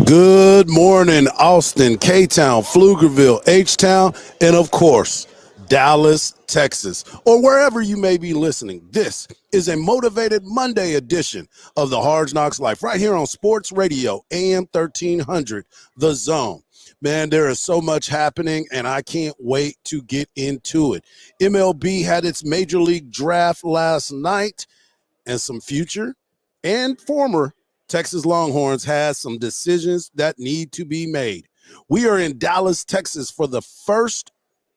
Good morning, Austin, K-Town, Pflugerville, H-Town, and of course, Dallas, Texas, or wherever you may be listening. This is a Motivated Monday edition of the Hardge Knocks Life right here on Sports Radio, AM 1300, The Zone. Man, there is so much happening, and I can't wait to get into it. MLB had its Major League Draft last night, and some future and former Texas Longhorns has some decisions that need to be made. We are in Dallas, Texas for the first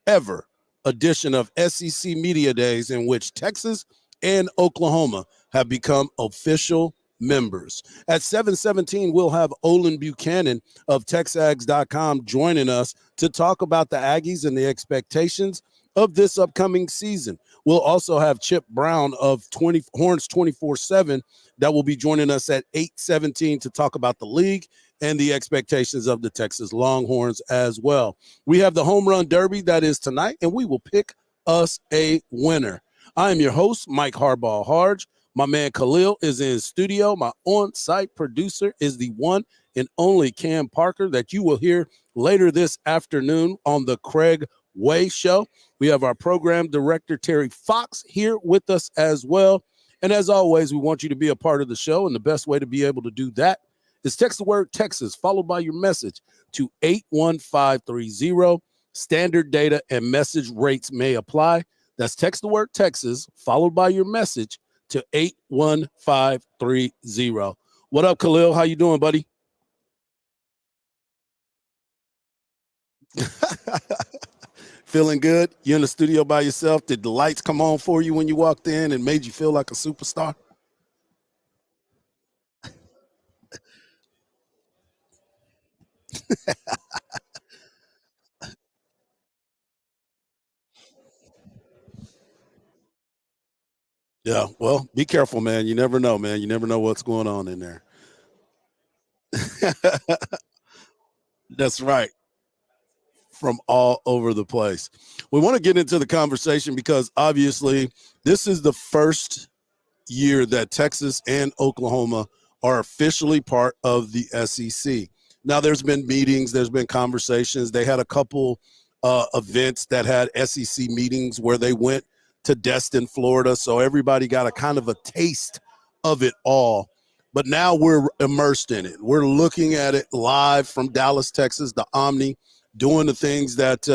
ever edition of SEC Media Days in which Texas and Oklahoma have become official members. At 7:17, we'll have Olin Buchanan of Texags.com joining us to talk about the Aggies and the expectations of this upcoming season. We'll also have Chip Brown of Horns 24/7 that will be joining us at 8:17 to talk about the league and the expectations of the Texas Longhorns as well. We have the Home Run Derby that is tonight, and we will pick us a winner. I am your host, Mike Hardball Hardge. My man Khalil is in studio. My on-site producer is the one and only Cam Parker that you will hear later this afternoon on the Craig Way Show. We have our program director, Terry Fox, here with us as well. And as always, we want you to be a part of the show. And the best way to be able to do that is text the word Texas, followed by your message to 81530. Standard data and message rates may apply. That's text the word Texas, followed by your message to 81530. What up, Khalil? How you doing, buddy? Feeling good? You in the studio by yourself? Did the lights come on for you when you walked in and made you feel like a superstar? Yeah, well, be careful, man. You never know, man. You never know what's going on in there. That's right. From all over the place. We want to get into the conversation because obviously this is the first year that Texas and Oklahoma are officially part of the SEC. Now, there's been meetings, there's been conversations. They had a couple events that had SEC meetings where they went to Destin, Florida. So everybody got a kind of a taste of it all. But now we're immersed in it. We're looking at it live from Dallas, Texas, the Omni, doing the things that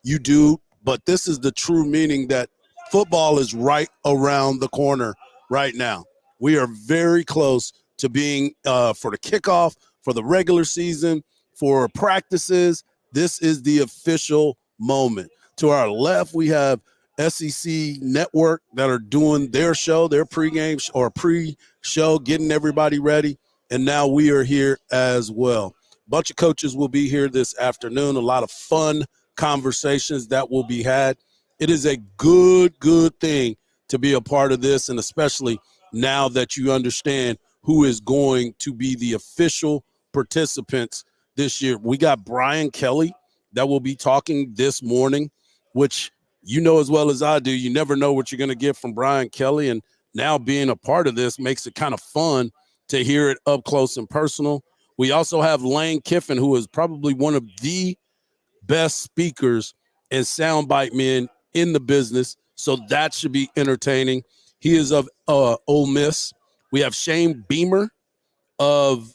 you do. But this is the true meaning that football is right around the corner right now. We are very close to being for the kickoff, for the regular season, for practices. This is the official moment. To our left, we have SEC Network that are doing their show, their pregame or pre-show, getting everybody ready. And now we are here as well. A bunch of coaches will be here this afternoon. A lot of fun conversations that will be had. It is a good thing to be a part of this, and especially now that you understand who is going to be the official participants this year. We got Brian Kelly that will be talking this morning, which you know as well as I do. You never know what you're going to get from Brian Kelly, and now being a part of this makes it kind of fun to hear it up close and personal. We also have Lane Kiffin, who is probably one of the best speakers and soundbite men in the business. So that should be entertaining. He is of Ole Miss. We have Shane Beamer of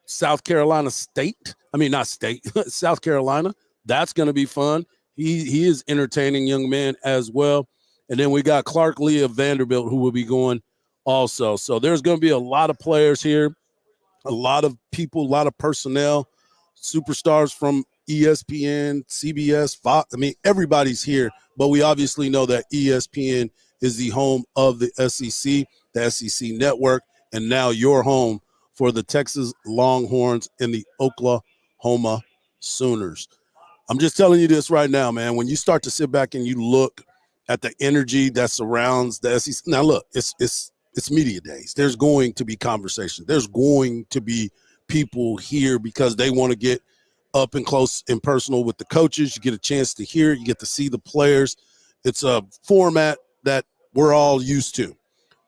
South Carolina State. I mean, not State, South Carolina. That's going to be fun. He is entertaining young man as well. And then we got Clark Lee of Vanderbilt who will be going also. So there's going to be a lot of players here, a lot of people, a lot of personnel, superstars from ESPN, CBS, Fox. I mean, everybody's here, but we obviously know that ESPN is the home of the SEC Network, and now your home for the Texas Longhorns and the Oklahoma Sooners. I'm just telling you this right now, man. When you start to sit back and you look at the energy that surrounds the SEC, now look, it's media days. There's going to be conversation. There's going to be people here because they want to get up and close and personal with the coaches. You get a chance to hear it. You get to see the players. It's a format that we're all used to.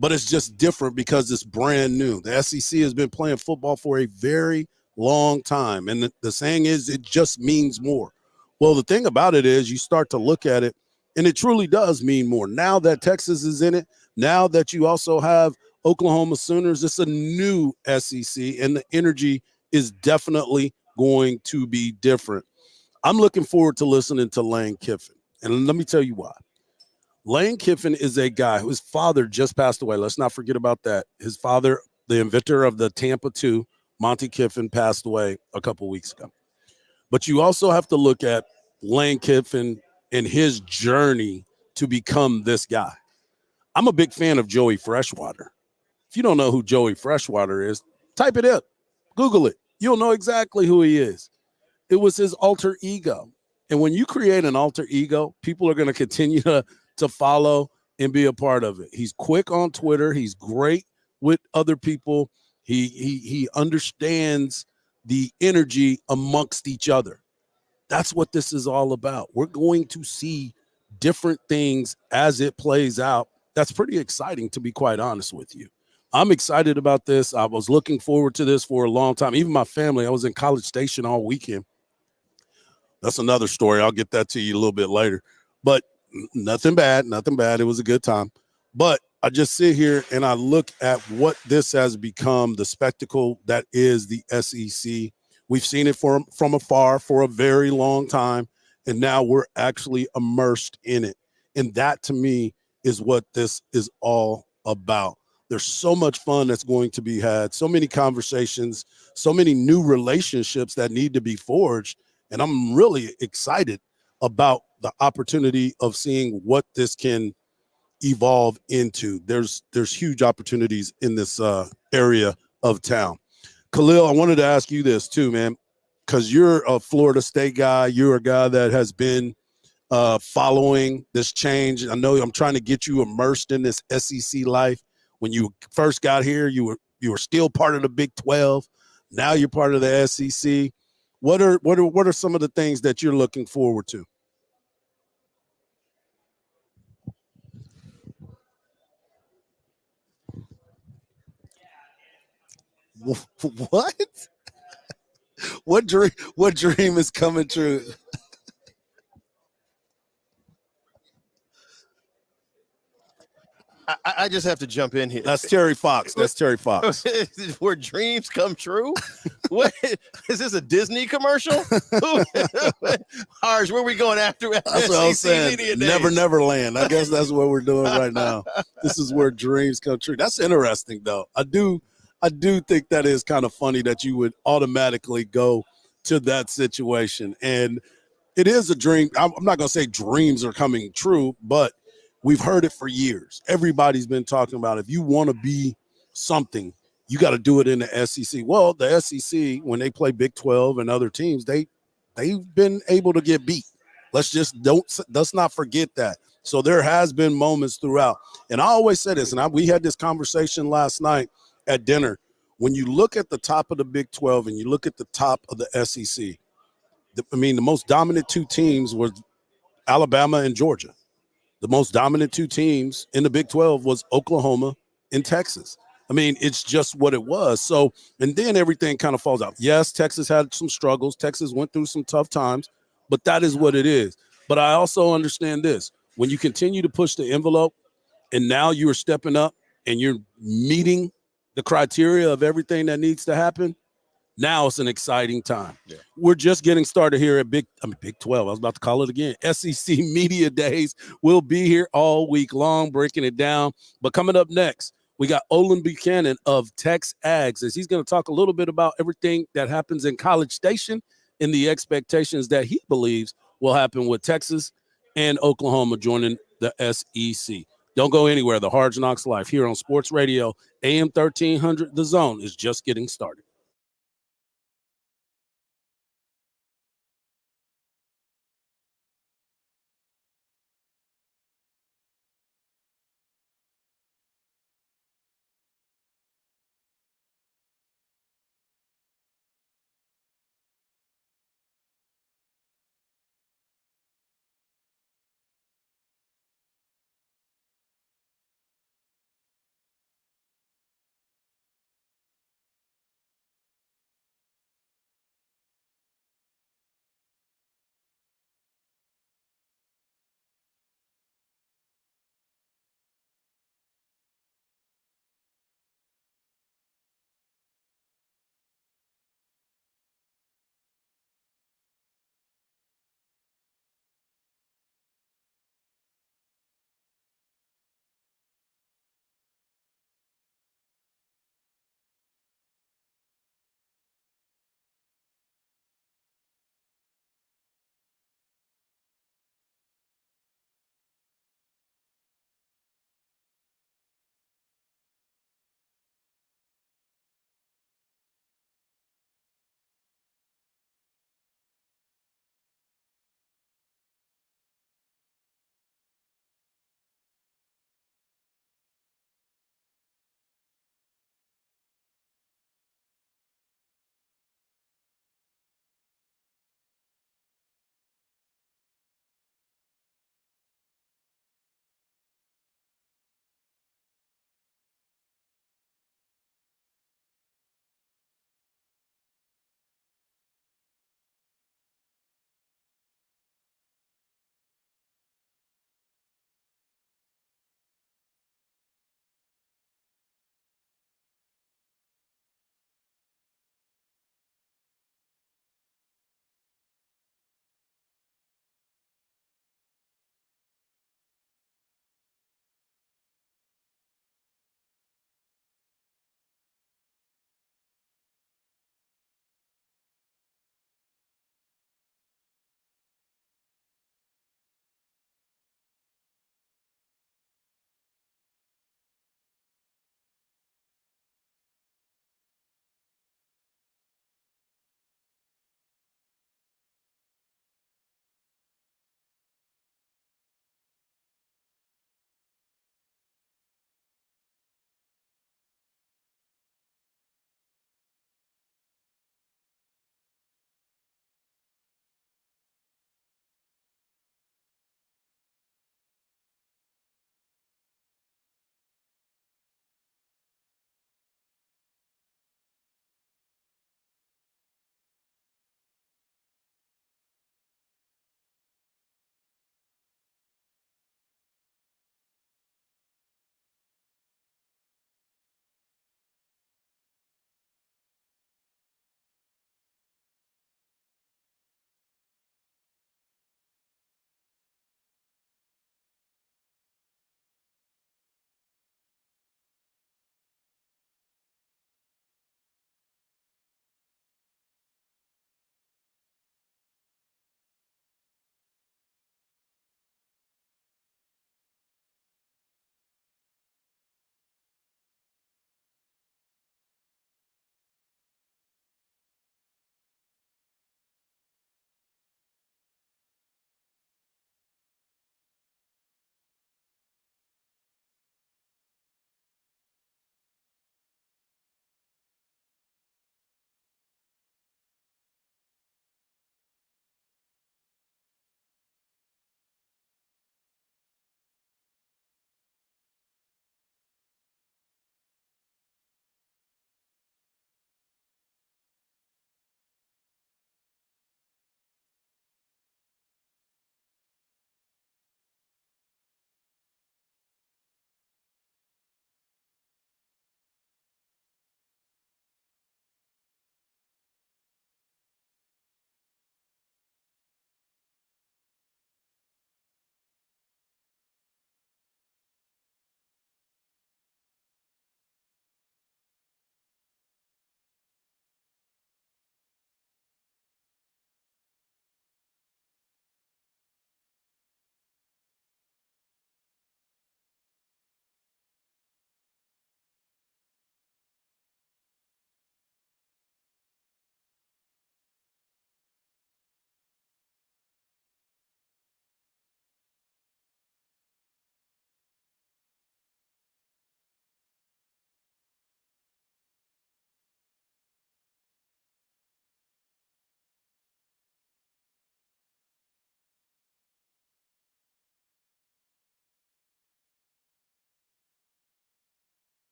but it's just different because it's brand new. The SEC has been playing football for a very long time, and the saying is it just means more. Well, the thing about it is you start to look at it, and it truly does mean more. Now that Texas is in it, now that you also have Oklahoma Sooners, it's a new SEC, and the energy is definitely going to be different. I'm looking forward to listening to Lane Kiffin, and let me tell you why. Lane Kiffin is a guy whose father just passed away. Let's not forget about that. His father, the inventor of the Tampa 2, Monty Kiffin, passed away a couple weeks ago. But you also have to look at Lane Kiffin and his journey to become this guy. I'm a big fan of Joey Freshwater. If you don't know who Joey Freshwater is, type it up, Google it. You'll know exactly who he is. It was his alter ego. And when you create an alter ego, people are going to continue to follow and be a part of it. He's quick on Twitter. He's great with other people. He understands the energy amongst each other. That's what this is all about. We're going to see different things as it plays out. That's pretty exciting, to be quite honest with you. I'm excited about this. I was looking forward to this for a long time. Even my family, I was in College Station all weekend. That's another story. I'll get that to you a little bit later. But nothing bad, nothing bad. It was a good time. But I just sit here and I look at what this has become, the spectacle that is the SEC. We've seen it from afar for a very long time, and now we're actually immersed in it. And that, to me, is what this is all about. There's so much fun that's going to be had, so many conversations, so many new relationships that need to be forged. And I'm really excited about the opportunity of seeing what this can evolve into. There's huge opportunities in this area of town. Khalil, I wanted to ask you this too, man, because you're a Florida State guy. You're a guy that has been following this change. I know I'm trying to get you immersed in this SEC life. When you first got here, you were still part of the Big 12. Now you're part of the SEC. What are some of the things that you're looking forward to? What? What dream is coming true? I just have to jump in here. That's Terry Fox. That's Terry Fox. Where dreams come true? What is this, a Disney commercial? Hardge, where are we going after? That's what I was saying. Never land. I guess that's what we're doing right now. This is where dreams come true. That's interesting, though. I do think that is kind of funny that you would automatically go to that situation. And it is a dream. I'm not going to say dreams are coming true, but we've heard it for years. Everybody's been talking about if you want to be something, you got to do it in the SEC. Well, the SEC, when they play Big 12 and other teams, they've been able to get beat. Let's not forget that. So there has been moments throughout. And I always say this, and we had this conversation last night at dinner. When you look at the top of the Big 12 and you look at the top of the SEC, the most dominant two teams were Alabama and Georgia. The most dominant two teams in the Big 12 was Oklahoma and Texas. It's just what it was. So, and then everything kind of falls out. Yes, Texas had some struggles. Texas went through some tough times, but that is what it is. But I also understand this. When you continue to push the envelope and now you're stepping up and you're meeting the criteria of everything that needs to happen, now it's an exciting time. Yeah. We're just getting started here at Big 12. I was about to call it again. SEC Media Days. We'll be here all week long breaking it down. But coming up next, we got Olin Buchanan of Tex Ags, as he's going to talk a little bit about everything that happens in College Station and the expectations that he believes will happen with Texas and Oklahoma joining the SEC. Don't go anywhere. The Hard Knocks Life here on Sports Radio, AM 1300. The Zone is just getting started.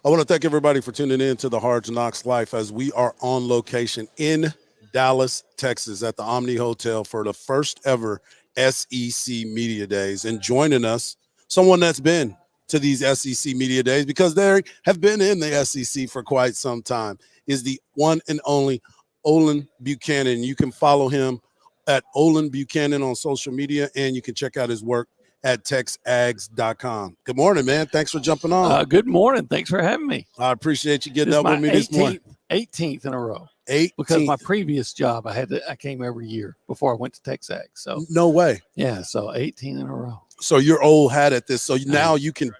I want to thank everybody for tuning in to the Hardge Knocks Life as we are on location in Dallas, Texas at the Omni Hotel for the first ever SEC Media Days. And joining us, someone that's been to these SEC Media Days because they have been in the SEC for quite some time, is the one and only Olin Buchanan. You can follow him at Olin Buchanan on social media, and you can check out his work at texags.com. Good morning, man. Thanks for jumping on. Good morning. Thanks for having me. I appreciate you getting This up is with me this morning. 18th in a row. 18th. Because my previous job, I came every year before I went to Texas. So No way. yeah, so 18 in a row. So you're old hat at this. So now you can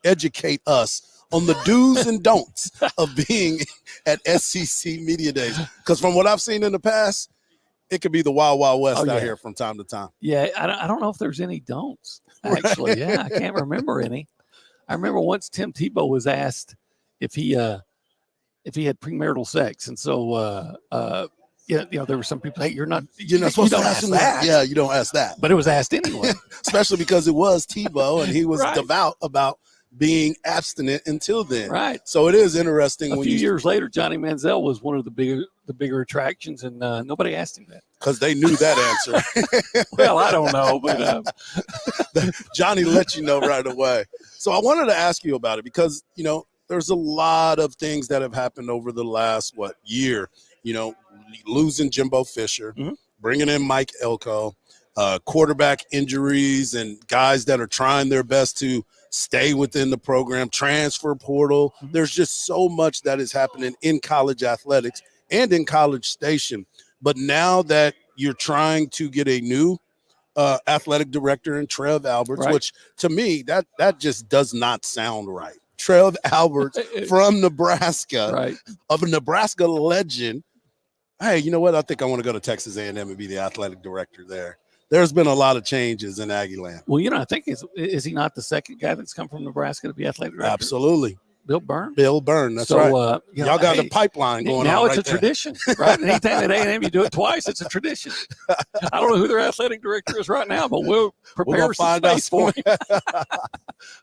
educate us on the do's and don'ts of being at SEC Media Days. Because from what I've seen in the past, it could be the Wild Wild West out here from time to time. Yeah, I don't know if there's any don'ts, actually. Right. Yeah, I can't remember any. I remember once Tim Tebow was asked if he had premarital sex. And so, there were some people, hey, you're not supposed to ask that. Yeah, you don't ask that. But it was asked anyway. Especially because it was Tebow, and he was devout about being abstinent until then. Right. So it is interesting. A few years later, Johnny Manziel was one of the bigger attractions, and nobody asked him that. Because they knew that answer. Well, I don't know, but Johnny let you know right away. So I wanted to ask you about it because, there's a lot of things that have happened over the last, year, losing Jimbo Fisher, bringing in Mike Elko, quarterback injuries and guys that are trying their best to stay within the program, transfer portal. There's just so much that is happening in college athletics and in College Station. But now that you're trying to get a new athletic director in Trev Alberts, which to me, that just does not sound right. Trev Alberts from Nebraska, of a Nebraska legend. Hey, you know what? I think I want to go to Texas A&M and be the athletic director there. There's been a lot of changes in Aggie land. Well, I think is he not the second guy that's come from Nebraska to be athletic director? Absolutely. Bill Byrne. That's right. Y'all got the pipeline going on. Now it's a tradition, right? Anytime at A&M you do it twice, it's a tradition. I don't know who their athletic director is right now, but we'll prepare some space for him.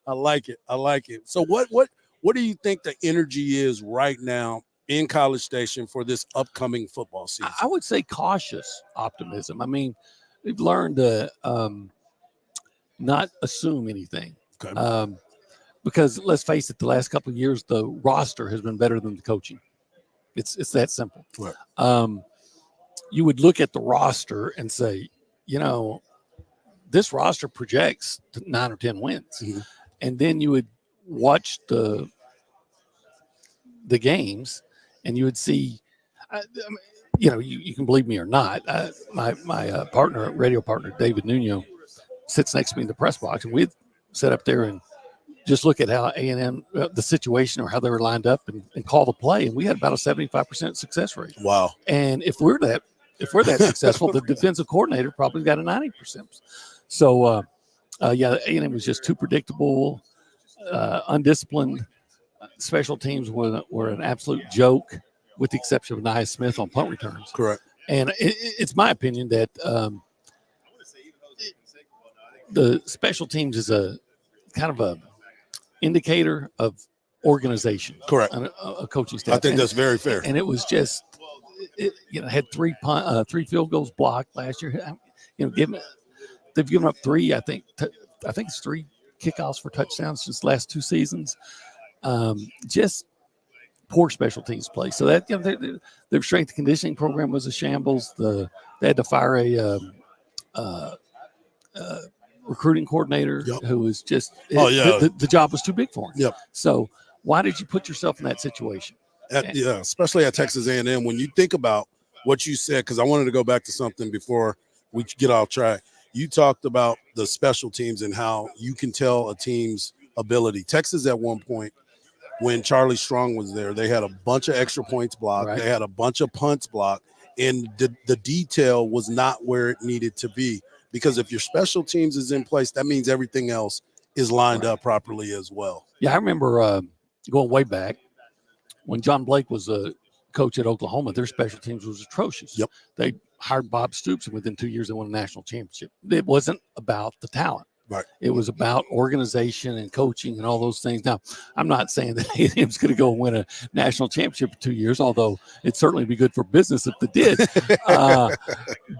I like it. So what do you think the energy is right now in College Station for this upcoming football season? I would say cautious optimism. I mean, we've learned to not assume anything. Okay. Because let's face it, the last couple of years, the roster has been better than the coaching. It's that simple. Right. You would look at the roster and say, this roster projects to 9 or 10 wins. Mm-hmm. And then you would watch the games and you would see, you can believe me or not. My radio partner, David Nuno, sits next to me in the press box, and we'd sit up there and just look at how A&M, the situation or how they were lined up and call the play. And we had about a 75% success rate. Wow. And if we're that successful, the defensive coordinator probably got a 90%. So, A&M was just too predictable, undisciplined. Special teams were an absolute joke, with the exception of Nia Smith on punt returns. Correct. And it's my opinion that the special teams is a kind of a indicator of organization. Correct. A coaching staff. I think that's very fair. And it was just, had three field goals blocked last year. They've given up three. I think it's 3 kickoffs for touchdowns just last 2 seasons. Just poor special teams play. So that their strength and conditioning program was a shambles. They had to fire a recruiting coordinator who was just the job was too big for him. Yep. So why did you put yourself in that situation? Especially at Texas A&M. When you think about what you said, because I wanted to go back to something before we get off track. You talked about the special teams and how you can tell a team's ability. Texas at one point, when Charlie Strong was there, they had a bunch of extra points blocked. Right. They had a bunch of punts blocked, and the detail was not where it needed to be. Because if your special teams is in place, that means everything else is lined up properly as well. Yeah, I remember going way back when John Blake was a coach at Oklahoma. Their special teams was atrocious. Yep. They hired Bob Stoops, and within 2 years, they won a national championship. It wasn't about the talent. Right. It was about organization and coaching and all those things. Now, I'm not saying that A&M's going to go and win a national championship in 2 years, although it'd certainly be good for business if they did.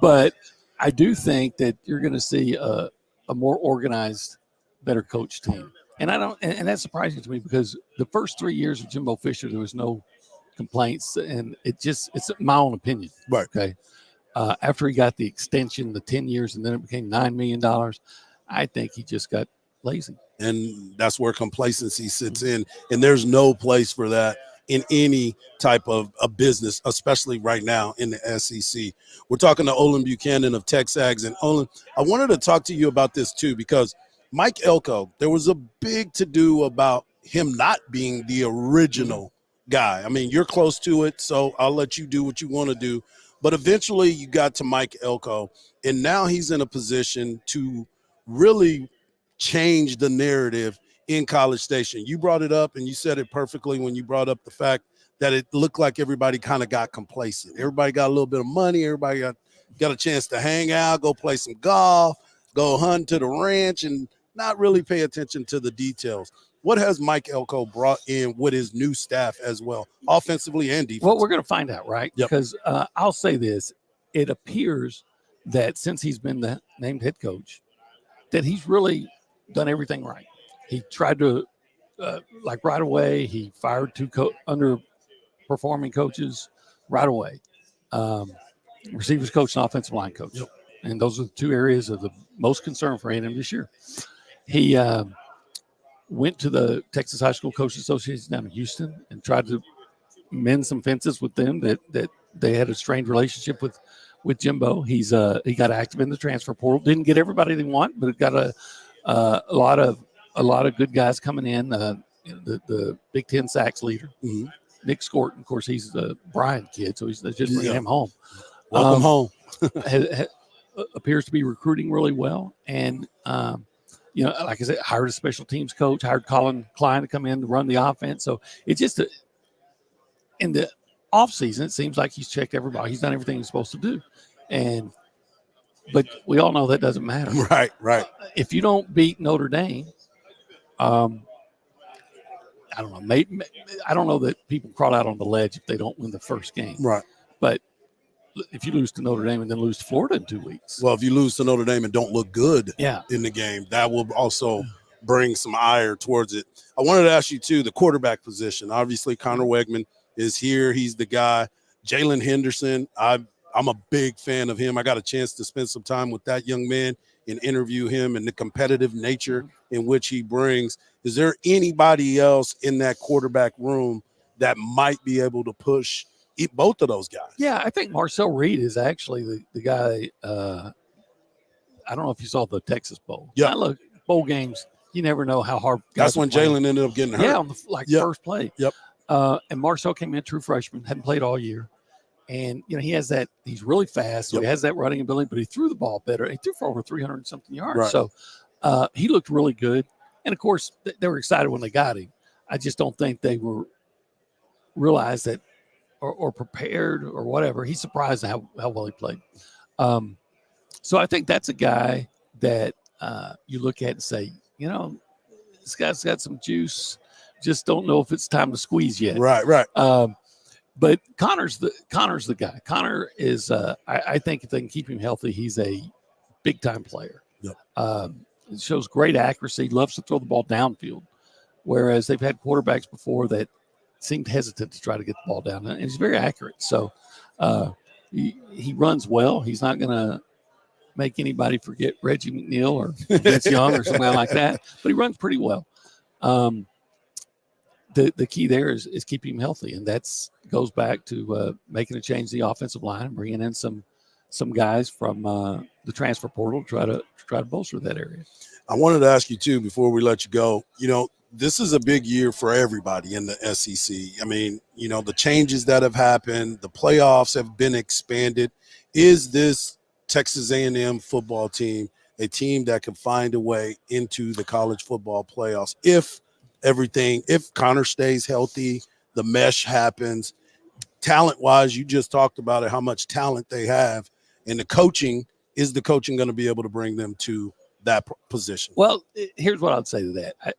But I do think that you're going to see a more organized, better coach team. And I don't, and that's surprising to me because the first 3 years of Jimbo Fisher, there was no complaints, and it's my own opinion. Right. Okay. After he got the extension, the 10 years, and then it became $9 million, I think he just got lazy. And that's where complacency sits in. And there's no place for that in any type of a business, especially right now in the SEC. We're talking to Olin Buchanan of Texags. And Olin, I wanted to talk to you about this too, because Mike Elko, there was a big to-do about him not being the original guy. I mean, you're close to it, so I'll let you do what you want to do. But eventually you got to Mike Elko, and now he's in a position to really change the narrative in College Station. You brought it up, and you said it perfectly when you brought up the fact that it looked like everybody kind of got complacent. Everybody got a little bit of money. Everybody got a chance to hang out, go play some golf, go hunt to the ranch, and not really pay attention to the details. What has Mike Elko brought in with his new staff as well, offensively and defensively? Well, we're going to find out, right? Yep. Because I'll say this. It appears that since he's been the named head coach, that he's really done everything right. He tried to, right away, he fired two underperforming coaches right away. Receivers coach and offensive line coach. Yep. And those are the two areas of the most concern for A&M this year. He went to the Texas High School Coaches Association down in Houston and tried to mend some fences with them that they had a strained relationship with Jimbo. He got active in the transfer portal. Didn't get everybody they want, but got a lot of good guys coming in. The Big Ten sacks leader, Nick Scorton. Of course, he's the Bryan kid, so he's just bringing him home. Welcome home. Appears to be recruiting really well, and like I said, hired a special teams coach, hired Colin Klein to come in to run the offense. So it's just in the offseason, it seems like he's checked everybody. He's done everything he's supposed to do. But we all know that doesn't matter. Right. If you don't beat Notre Dame, I don't know. Maybe, I don't know that people crawl out on the ledge if they don't win the first game. Right. But if you lose to Notre Dame and then lose to Florida in 2 weeks. Well, if you lose to Notre Dame and don't look good in the game, that will also bring some ire towards it. I wanted to ask you, too, the quarterback position. Obviously, Connor Wegman is here. He's the guy. Jalen Henderson, I'm a big fan of him. I got a chance to spend some time with that young man and interview him and the competitive nature in which he brings. Is there anybody else in that quarterback room that might be able to push both of those guys? Yeah, I think Marcel Reed is actually the guy. I don't know if you saw the Texas Bowl. Yeah. Look, bowl games, you never know how hard. That's when Jalen ended up getting hurt. Yeah, on the first play. Yep. And Marcel came in, true freshman, hadn't played all year. And, he has that, he's really fast. So he has that running ability, but he threw the ball better. He threw for over 300 something yards. Right. So he looked really good. And of course, they were excited when they got him. I just don't think they were realized that or prepared or whatever. He's surprised at how well he played. So I think that's a guy that you look at and say, this guy's got some juice. Just don't know if it's time to squeeze yet. Right. But Connor's the guy. Connor is, I think if they can keep him healthy, he's a big-time player. Yep. Shows great accuracy, loves to throw the ball downfield, whereas they've had quarterbacks before that seemed hesitant to try to get the ball down, and he's very accurate. So he runs well. He's not going to make anybody forget Reggie McNeil or Vince Young or something like that, but he runs pretty well. The key there is keeping him healthy, and that's goes back to making a change in the offensive line and bringing in some guys from the transfer portal to try to bolster that area. I wanted to ask you too before we let you go. This is a big year for everybody in the SEC. I mean, the changes that have happened, the playoffs have been expanded. Is this Texas A&M football team a team that can find a way into the college football playoffs if Connor stays healthy, the mesh happens? Talent-wise, you just talked about it, how much talent they have, and is the coaching going to be able to bring them to that position? Well, here's what I'd say to that.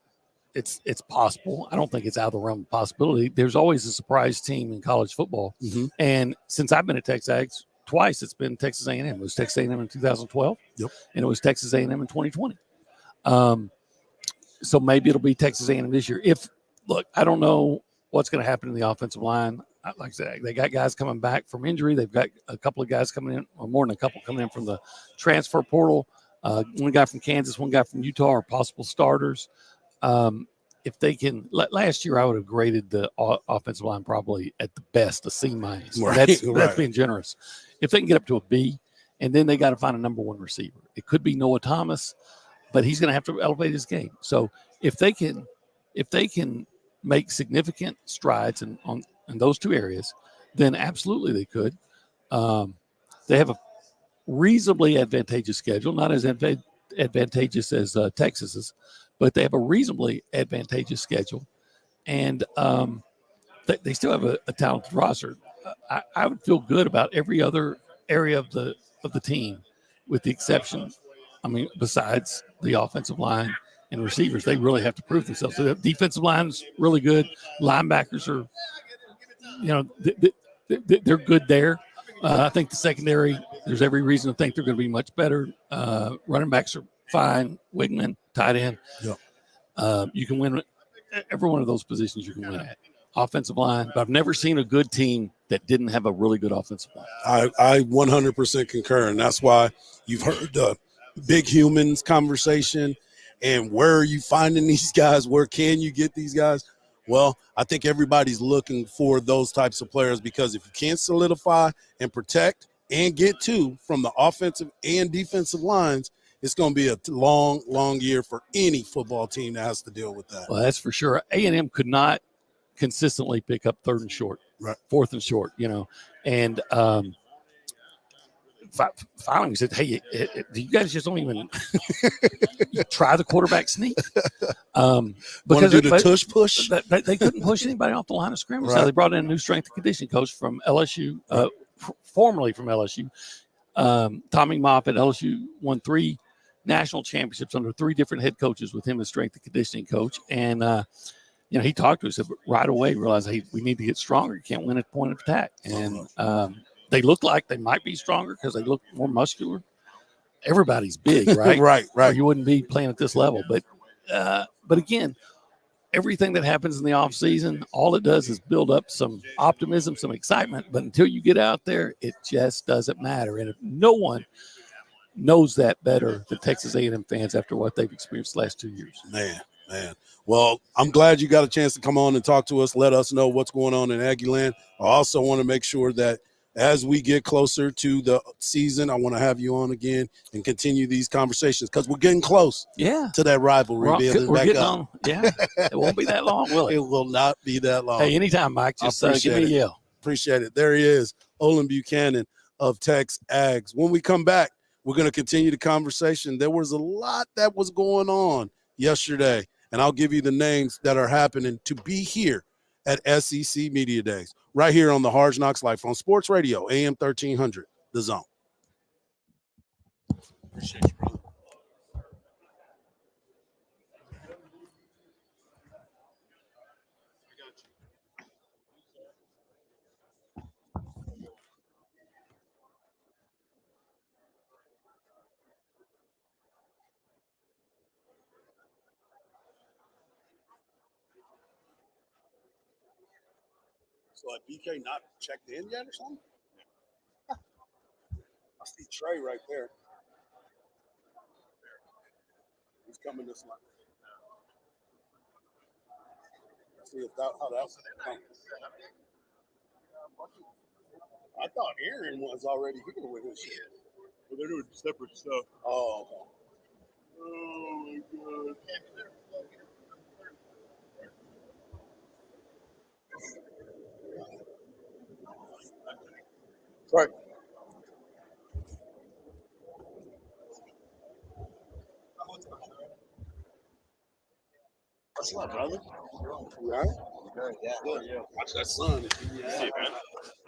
It's possible. I don't think it's out of the realm of possibility. There's always a surprise team in college football. Mm-hmm. And since I've been at Texas Ags, twice it's been Texas A&M. It was Texas A&M in 2012, Yep. and it was Texas A&M in 2020. So maybe it'll be Texas A&M this year. Look, I don't know what's going to happen in the offensive line. Like I said, they got guys coming back from injury. They've got a couple of guys coming in, or more than a couple coming in from the transfer portal. One guy from Kansas, one guy from Utah are possible starters. If they can, last year I would have graded the offensive line probably at the best a C-. Right, That's being generous. If they can get up to a B, and then they got to find a number one receiver. It could be Noah Thomas, but he's going to have to elevate his game. So if they can make significant strides in those two areas, then absolutely they could. They have a reasonably advantageous schedule, not as advantageous as Texas's, but they have a reasonably advantageous schedule, and they still have a talented roster. I would feel good about every other area of the team, with the exception, besides the offensive line and receivers. They really have to prove themselves. So the defensive line's really good. Linebackers are, they're good there. I think the secondary, there's every reason to think they're going to be much better. Running backs are fine. Wingman, tight end. Yeah. You can win every one of those positions. You can win at offensive line, but I've never seen a good team that didn't have a really good offensive line. I 100% concur, and that's why you've heard the big humans conversation. And where are you finding these guys? Where can you get these guys? Well, I think everybody's looking for those types of players, because if you can't solidify and protect and get to from the offensive and defensive lines, it's going to be a long, long year for any football team that has to deal with that. Well, that's for sure. A&M could not consistently pick up third and short, right, fourth and short, and finally we said, hey, you guys just don't even try the quarterback sneak. Because do the tush push? They couldn't push anybody off the line of scrimmage. Right. So they brought in a new strength and conditioning coach from LSU, formerly from LSU. Tommy Moffitt. LSU won 3 national championships under 3 different head coaches with him as strength and conditioning coach. And, he talked to us right away, realized, hey, we need to get stronger. You can't win at point of attack. And they look like they might be stronger because they look more muscular. Everybody's big, right? right. Or you wouldn't be playing at this level. But again, everything that happens in the off season, all it does is build up some optimism, some excitement. But until you get out there, it just doesn't matter. And if no one knows that better than Texas A&M fans after what they've experienced the last 2 years. Man. Well, I'm glad you got a chance to come on and talk to us. Let us know what's going on in Aggie Land. I also want to make sure that as we get closer to the season, I want to have you on again and continue these conversations, because we're getting close to that rivalry building back up. On. Yeah, it won't be that long, will it? It will not be that long. Hey, anytime, Mike. Just give me a yell. Appreciate it. There he is, Olin Buchanan of Tex Ags. When we come back, we're going to continue the conversation. There was a lot that was going on yesterday, and I'll give you the names that are happening to be here at SEC Media Days, right here on the Hardge Knocks Life on Sports Radio, AM 1300, The Zone. Appreciate you, brother. So BK not checked in yet or something? I see Trey right there. He's coming this way. See if how that's coming. I thought Aaron was already here with his shit. Well, they're doing separate stuff. Oh, okay. Oh my god. Right. What's up, brother? You all right? Good, yeah. Good. Watch that sun. See you, man.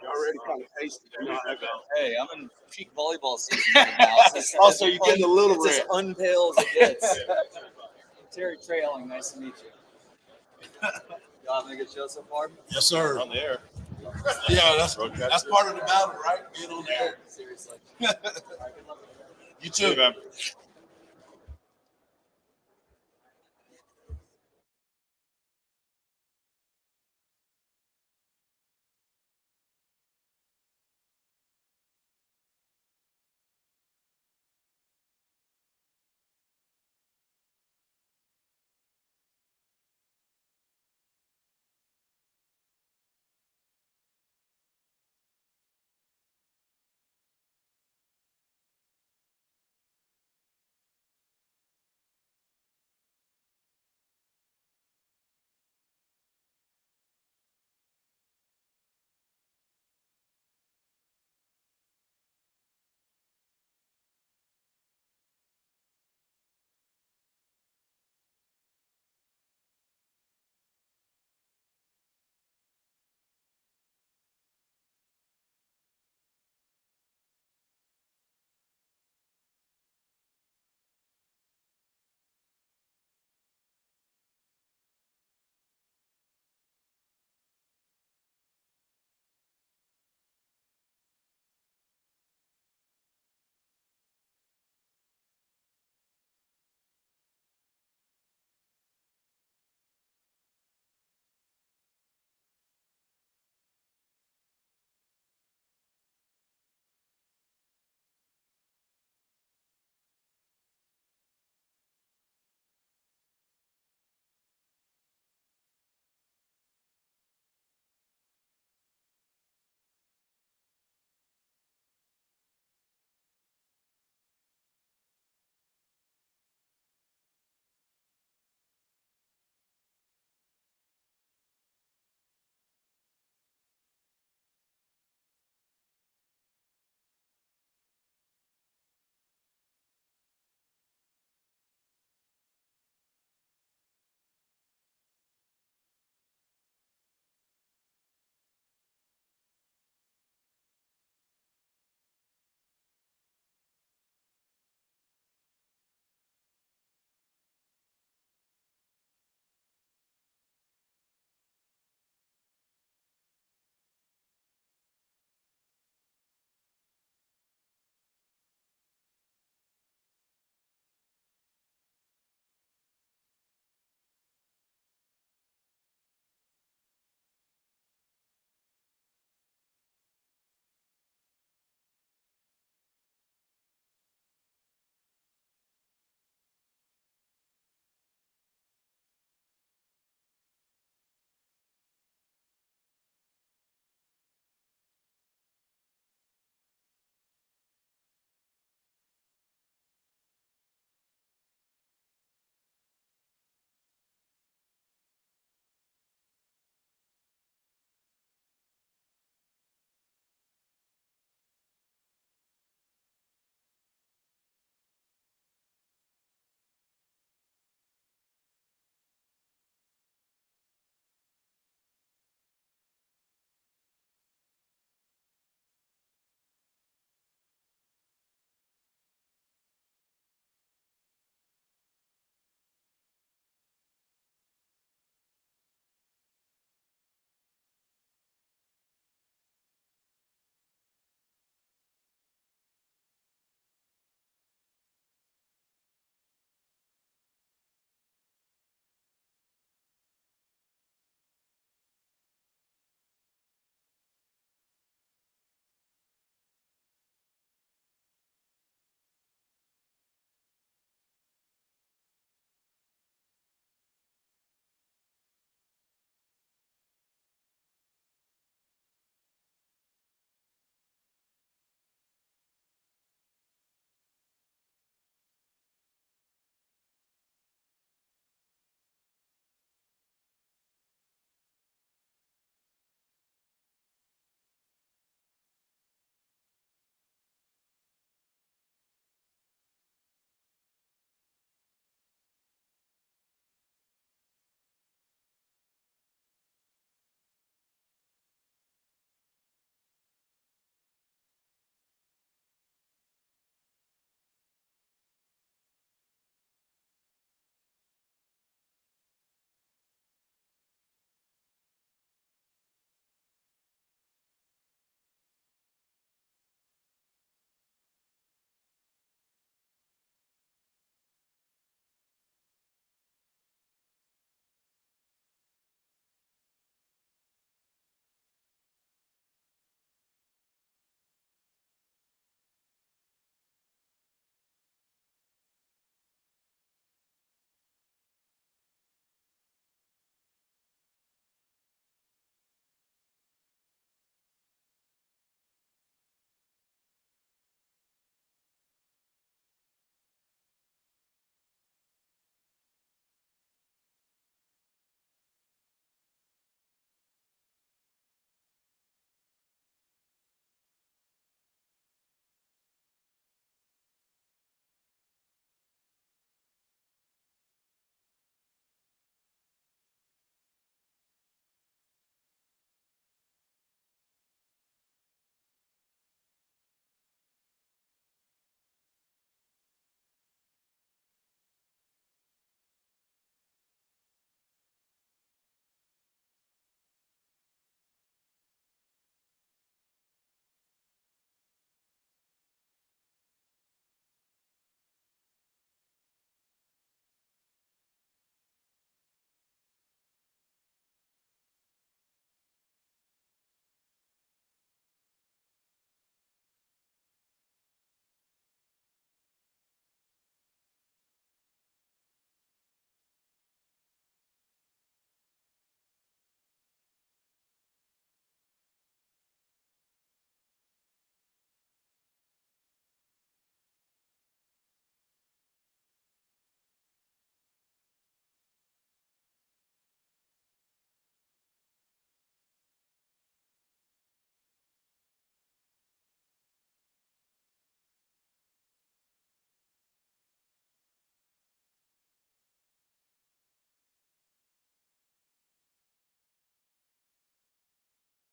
You already kind of tasted it. Hey, I'm in peak volleyball season right now. Oh, so you're getting a little It's as red. unpale as it gets. Terry Trailing, nice to meet you. Y'all having a good show so far? Yes, sir. On the air. Yeah, that's part of the battle, right? Being on the air. Seriously. You too. Man.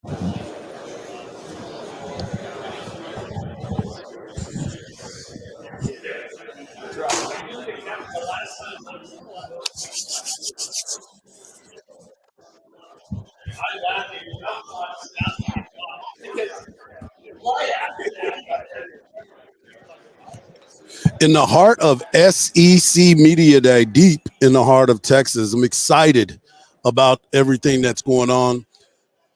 In the heart of SEC Media Day, deep in the heart of Texas, I'm excited about everything that's going on.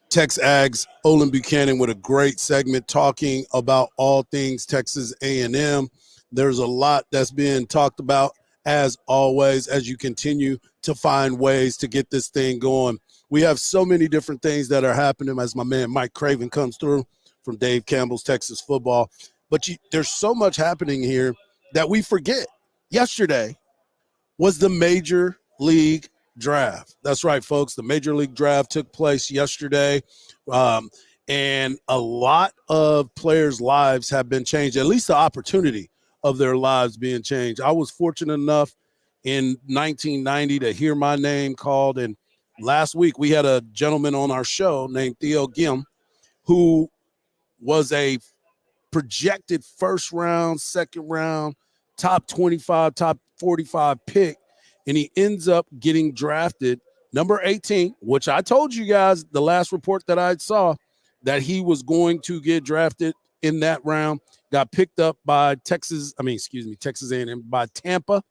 Tex Ags, Olin Buchanan with a great segment talking about all things Texas A&M. There's a lot that's being talked about, as always, as you continue to find ways to get this thing going. We have so many different things that are happening as my man Mike Craven comes through from Dave Campbell's Texas Football. But there's so much happening here that we forget. Yesterday was the Major League Draft. That's right, folks. The Major League Draft took place yesterday, and a lot of players' lives have been changed, at least the opportunity of their lives being changed. I was fortunate enough in 1990 to hear my name called, and last week we had a gentleman on our show named Theo Gim who was a projected first round, second round, top 25, top 45 pick, and he ends up getting drafted number 18, which I told you guys the last report that I saw that he was going to get drafted in that round, got picked up by Texas A&M by Tampa,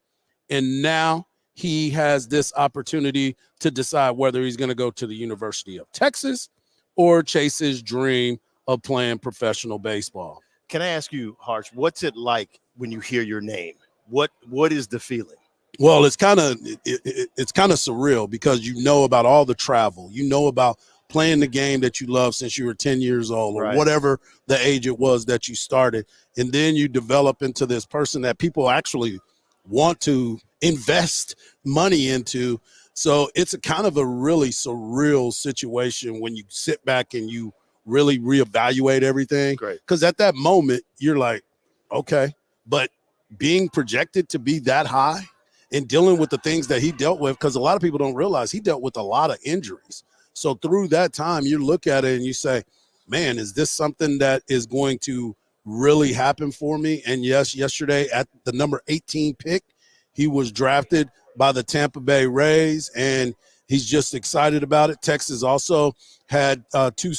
and now he has this opportunity to decide whether he's going to go to the University of Texas or chase his dream of playing professional baseball. Can I ask you, Hardge, what's it like when you hear your name? What is the feeling? Well, it's kind of surreal because you know about all the travel, you know about playing the game that you love since you were 10 years old or whatever the age it was that you started, and then you develop into this person that people actually want to invest money into. So it's a kind of a really surreal situation when you sit back and you really reevaluate everything. Great. Because at that moment, you're like, okay, but being projected to be that high and dealing with the things that he dealt with, because a lot of people don't realize he dealt with a lot of injuries. So through that time, you look at it and you say, man, is this something that is going to really happen for me? And yes, yesterday at the number 18 pick, he was drafted by the Tampa Bay Rays, and he's just excited about it. Texas also had two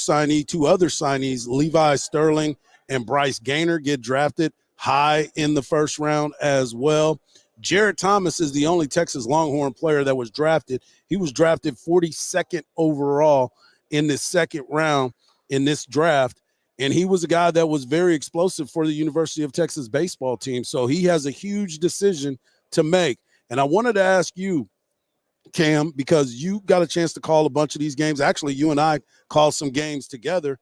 other signees, Levi Sterling and Bryce Gaynor, get drafted high in the first round as well. Jared Thomas is the only Texas Longhorn player that was drafted. He was drafted 42nd overall in the second round in this draft, and he was a guy that was very explosive for the University of Texas baseball team. So he has a huge decision to make. And I wanted to ask you, Cam, because you got a chance to call a bunch of these games. Actually, you and I called some games together.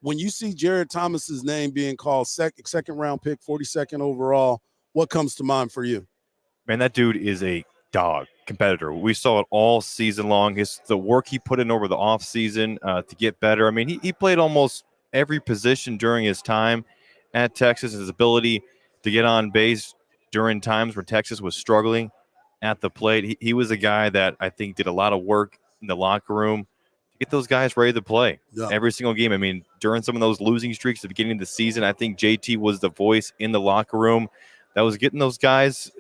When you see Jared Thomas's name being called second round pick, 42nd overall, what comes to mind for you? Man, that dude is a dog competitor. We saw it all season long. The work he put in over the offseason to get better. I mean, he played almost every position during his time at Texas. His ability to get on base during times where Texas was struggling at the plate. He was a guy that I think did a lot of work in the locker room to get those guys ready to play every single game. I mean, during some of those losing streaks at the beginning of the season, I think JT was the voice in the locker room that was getting those guys,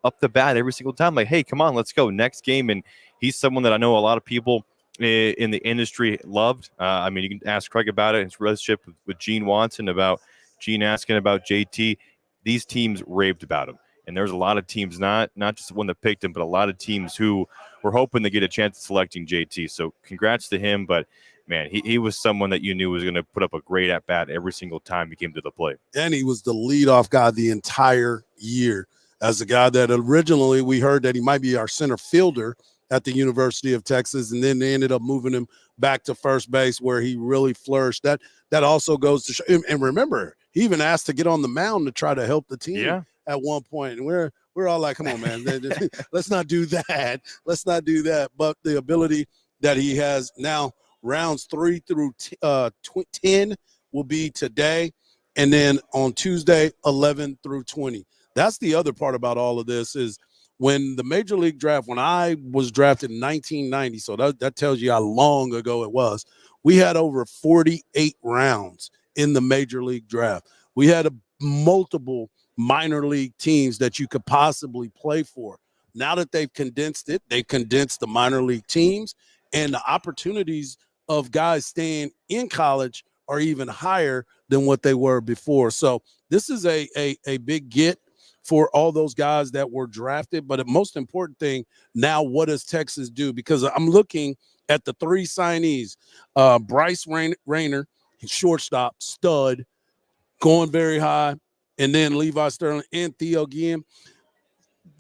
up the bat every single time. Like, hey, come on, let's go next game. And he's someone that I know a lot of people in the industry loved. I mean, you can ask Craig about it. His relationship with Gene Watson, about Gene asking about JT. These teams raved about him. And there's a lot of teams, not just the one that picked him, but a lot of teams who were hoping to get a chance at selecting JT. So congrats to him. But, man, he was someone that you knew was going to put up a great at-bat every single time he came to the plate. And he was the leadoff guy the entire year, as a guy that originally we heard that he might be our center fielder at the University of Texas, and then they ended up moving him back to first base where he really flourished. That also goes to show. And remember, he even asked to get on the mound to try to help the team at one point. And we're all like, come on, man, let's not do that. Let's not do that. But the ability that he has now, rounds 3 through 10 will be today, and then on Tuesday, 11 through 20. That's the other part about all of this is when the Major League Draft, when I was drafted in 1990, so that tells you how long ago it was. We had over 48 rounds in the major league draft. We had multiple minor league teams that you could possibly play for. Now that they've condensed it, they condensed the minor league teams, and the opportunities of guys staying in college are even higher than what they were before. So this is a big get for all those guys that were drafted. But the most important thing now, what does Texas do? Because I'm looking at the three signees. Bryce Rayner, shortstop, stud, going very high, and then Levi Sterling and Theo Guillen.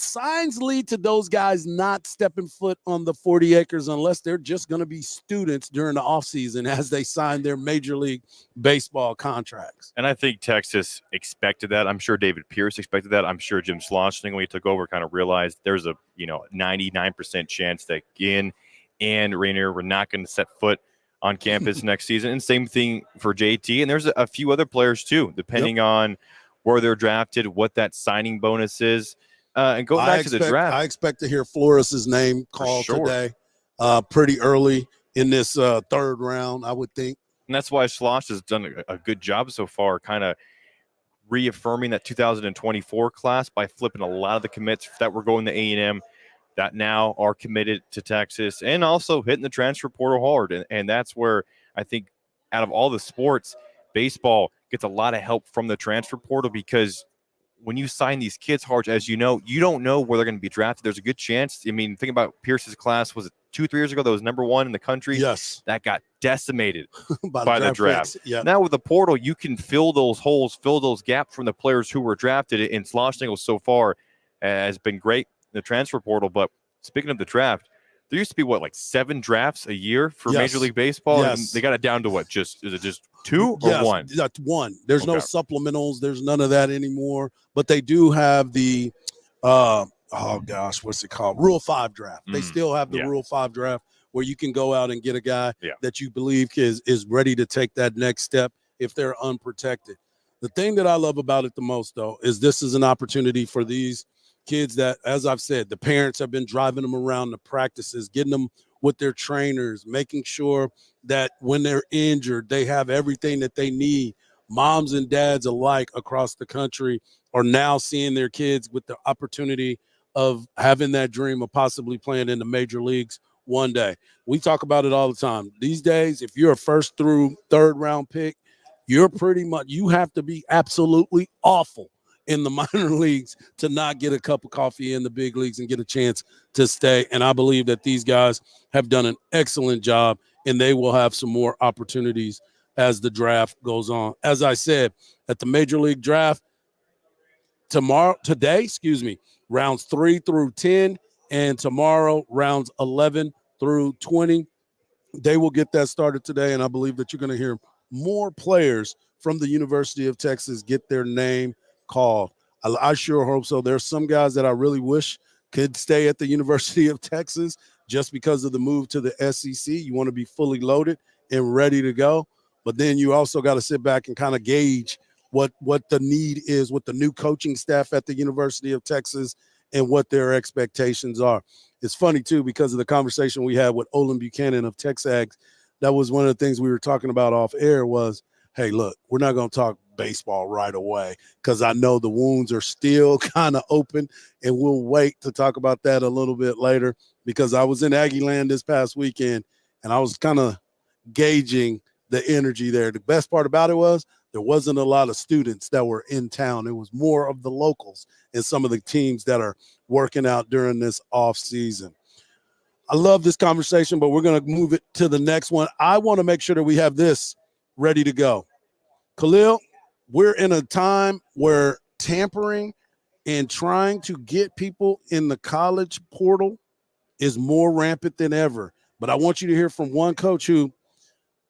Signs lead to those guys not stepping foot on the 40 acres unless they're just going to be students during the offseason as they sign their Major League Baseball contracts. And I think Texas expected that. I'm sure David Pierce expected that. I'm sure Jim Schlossling, when he took over, kind of realized there's a 99% chance that Guillen and Rainier were not going to set foot on campus next season. And same thing for JT. And there's a few other players too, depending on where they're drafted, what that signing bonus is. And going back to the draft, I expect to hear Flores's name called today, pretty early in this third round, I would think. And that's why Schloss has done a good job so far, kind of reaffirming that 2024 class by flipping a lot of the commits that were going to A&M that now are committed to Texas, and also hitting the transfer portal hard. And that's where I think out of all the sports, baseball gets a lot of help from the transfer portal, because when you sign these kids, Hardge, as you know, you don't know where they're going to be drafted. There's a good chance. I mean, think about Pierce's class. Was it 2-3 years ago that was number one in the country? Yes. That got decimated by the draft. Yeah. Now with the portal, you can fill those holes, fill those gaps from the players who were drafted. And Schlossnagle so far has been great in the transfer portal. But speaking of the draft, there used to be, like 7 drafts a year for Major League Baseball? Yes. And they got it down to what? Is it just 2 or 1? That's 1. There's no supplementals. There's none of that anymore. But they do have the, what's it called? Rule 5 draft. They still have the Rule 5 draft where you can go out and get a guy that you believe is ready to take that next step if they're unprotected. The thing that I love about it the most, though, is this is an opportunity for these kids that, as I've said, the parents have been driving them around the practices, getting them with their trainers, making sure that when they're injured, they have everything that they need. Moms and dads alike across the country are now seeing their kids with the opportunity of having that dream of possibly playing in the major leagues one day. We talk about it all the time. These days, if you're a first through third round pick, you're pretty much, you have to be absolutely awful in the minor leagues to not get a cup of coffee in the big leagues and get a chance to stay. And I believe that these guys have done an excellent job, and they will have some more opportunities as the draft goes on. As I said, at the Major League Draft today, rounds 3 through 10, and tomorrow rounds 11 through 20. They will get that started today, and I believe that you're going to hear more players from the University of Texas get their name called. I sure hope so. There's some guys that I really wish could stay at the University of Texas just because of the move to the SEC. You want to be fully loaded and ready to go, but then you also got to sit back and kind of gauge what the need is with the new coaching staff at the University of Texas and what their expectations are. It's funny, too, because of the conversation we had with Olin Buchanan of Texags. That was one of the things we were talking about off air was, hey, look, we're not going to talk baseball right away because I know the wounds are still kind of open, and we'll wait to talk about that a little bit later because I was in Aggie Land this past weekend, and I was kind of gauging the energy there. The best part about it was there wasn't a lot of students that were in town. It was more of the locals and some of the teams that are working out during this off season. I love this conversation, but we're going to move it to the next one. I want to make sure that we have this ready to go. Khalil, we're in a time where tampering and trying to get people in the college portal is more rampant than ever. But I want you to hear from one coach who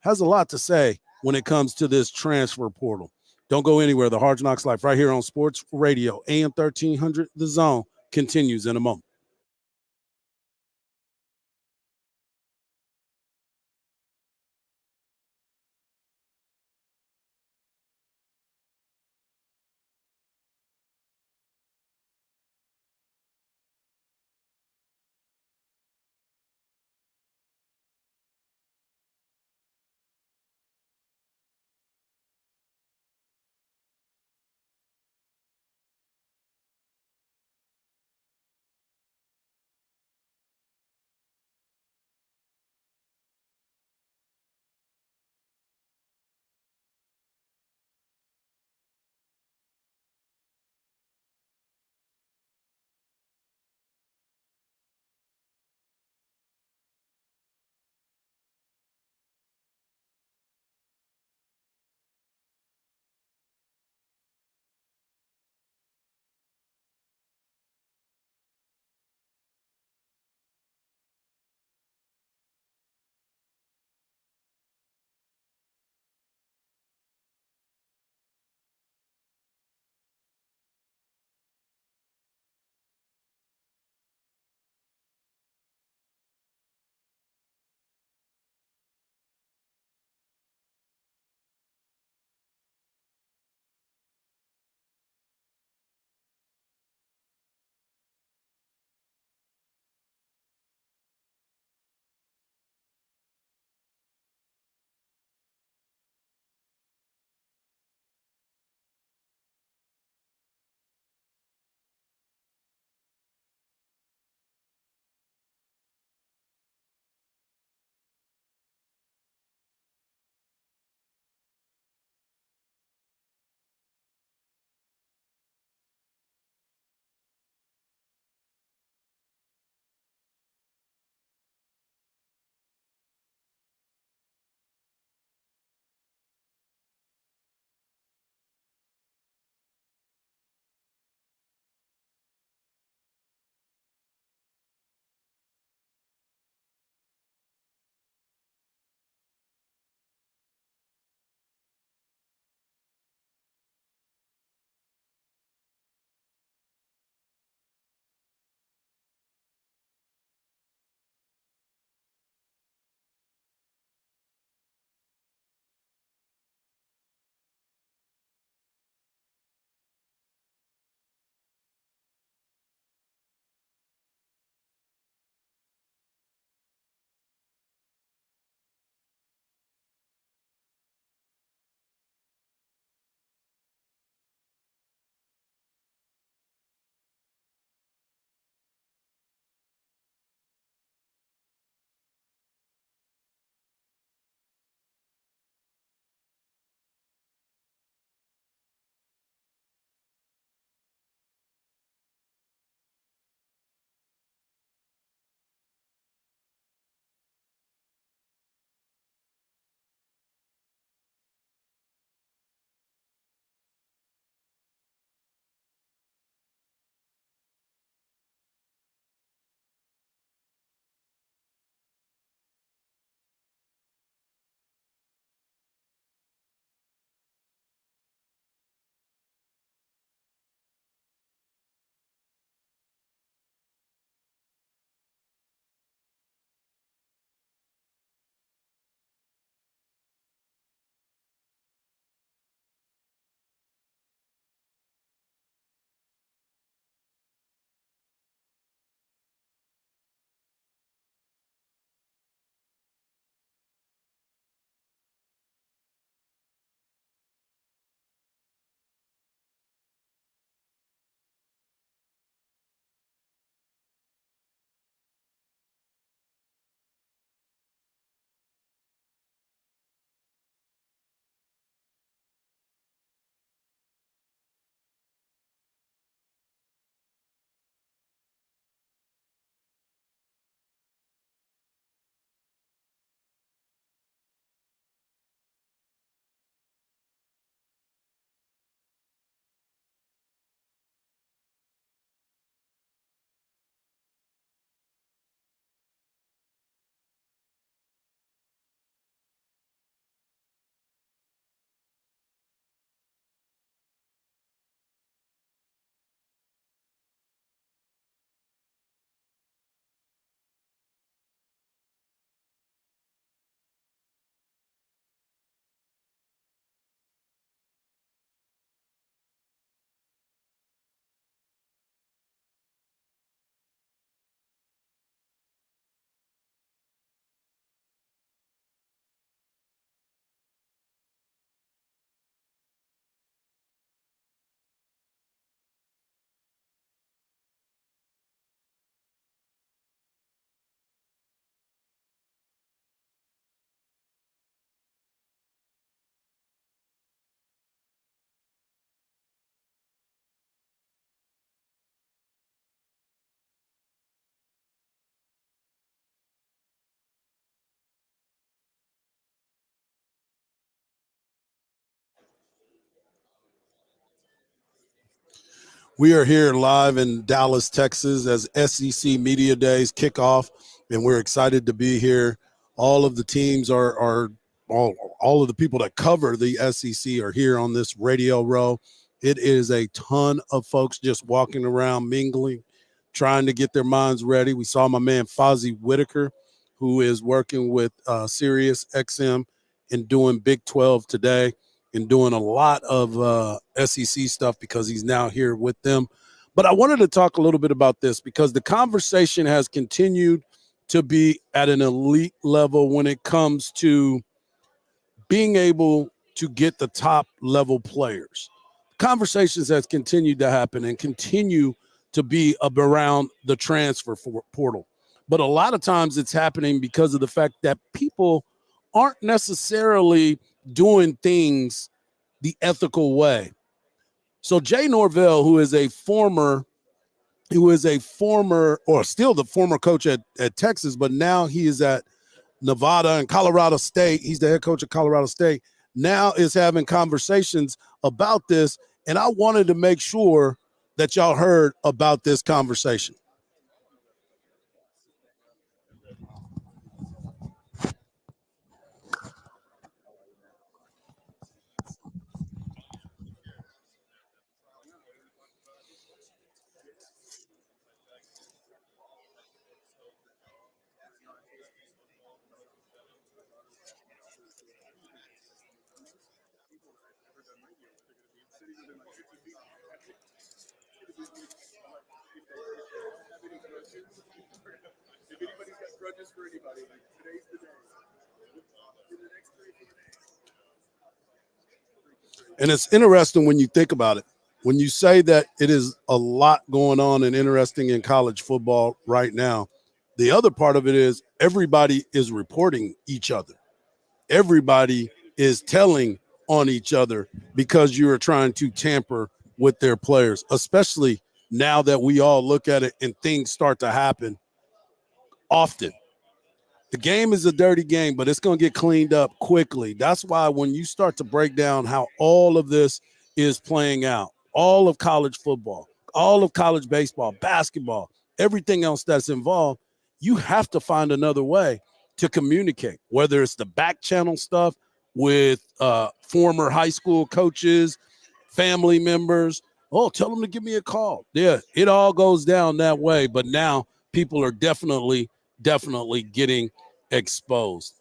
has a lot to say when it comes to this transfer portal. Don't go anywhere. The Hard Knocks Life right here on Sports Radio, AM 1300, The Zone, continues in a moment. We are here live in Dallas, Texas as SEC Media Days kick off, and we're excited to be here. All of the teams are all of the people that cover the SEC are here on this radio row. It is a ton of folks just walking around, mingling, trying to get their minds ready. We saw my man Fozzie Whitaker, who is working with Sirius XM and doing Big 12 today and doing a lot of SEC stuff because he's now here with them. But I wanted to talk a little bit about this because the conversation has continued to be at an elite level when it comes to being able to get the top level players. Conversations has continued to happen and continue to be around the transfer portal. But a lot of times it's happening because of the fact that people aren't necessarily doing things the ethical way. So Jay Norvell, who is a former or still the former coach at Texas, but now he is at Nevada and Colorado State. He's the head coach of Colorado State. Now is having conversations about this, and I wanted to make sure that y'all heard about this conversation. And it's interesting when you think about it. When you say that it is a lot going on and interesting in college football right now, the other part of it is everybody is reporting each other. Everybody is telling on each other because you are trying to tamper with their players, especially now that we all look at it and things start to happen often. The game is a dirty game, but it's going to get cleaned up quickly. That's why when you start to break down how all of this is playing out, all of college football, all of college baseball, basketball, everything else that's involved, you have to find another way to communicate, whether it's the back channel stuff with former high school coaches, family members. Oh, tell them to give me a call. Yeah, it all goes down that way. But now people are definitely getting exposed.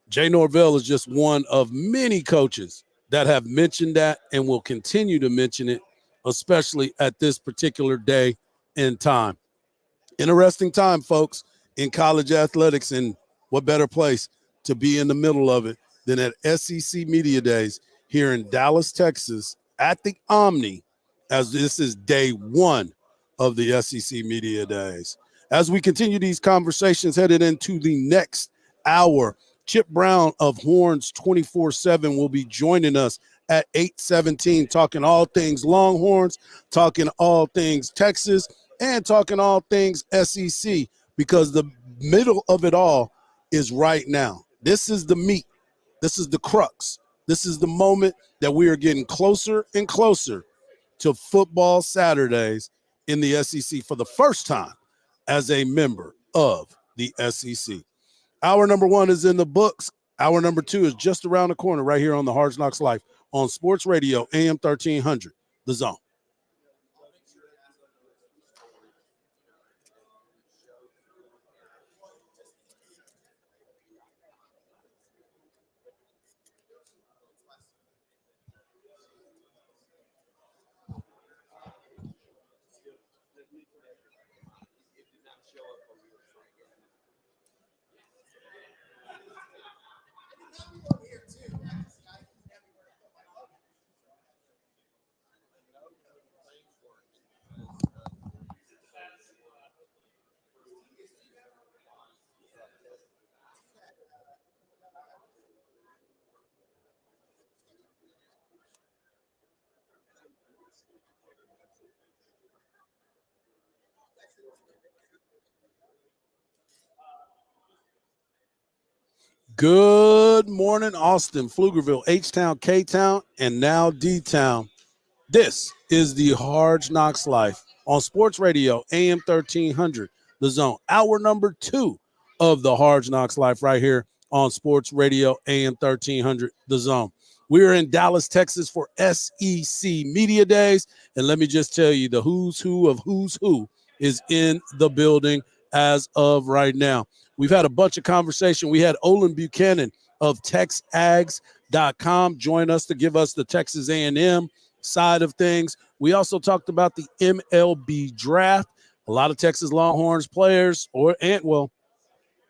Jay Norvell is just one of many coaches that have mentioned that and will continue to mention it, especially at this particular day and time. Interesting time, folks, in college athletics, and what better place to be in the middle of it than at SEC Media Days here in Dallas, Texas, at the Omni, as this is day one of the SEC Media Days. As we continue these conversations headed into the next hour, Chip Brown of Horns 24/7 will be joining us at 8:17, talking all things Longhorns, talking all things Texas, and talking all things SEC, because the middle of it all is right now. This is the meat. This is the crux. This is the moment that we are getting closer and closer to football Saturdays in the SEC for the first time as a member of the SEC. Hour number one is in the books. Hour number two is just around the corner right here on the Hard Knocks Life on Sports Radio, AM 1300, The Zone. Good morning, Austin, Pflugerville, H-Town, K-Town, and now D-Town. This is the Hardge Knocks Life on Sports Radio AM 1300, The Zone. Hour number 2 of the Hardge Knocks Life right here on Sports Radio AM 1300, The Zone. We are in Dallas, Texas for SEC Media Days. And let me just tell you, the who's who of who's who is in the building as of right now. We've had a bunch of conversation. We had Olin Buchanan of TexAgs.com join us to give us the Texas A&M side of things. We also talked about the MLB draft. A lot of Texas Longhorns players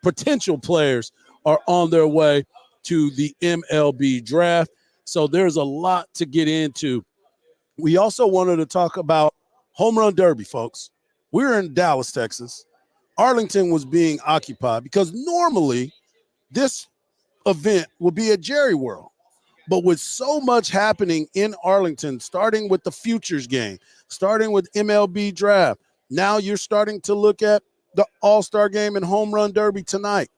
potential players are on their way to the MLB draft. So there's a lot to get into. We also wanted to talk about Home Run Derby, folks. We're in Dallas, Texas. Arlington was being occupied because normally this event would be at Jerry World. But with so much happening in Arlington, starting with the futures game, starting with MLB draft, now you're starting to look at the All-Star game and Home Run Derby tonight.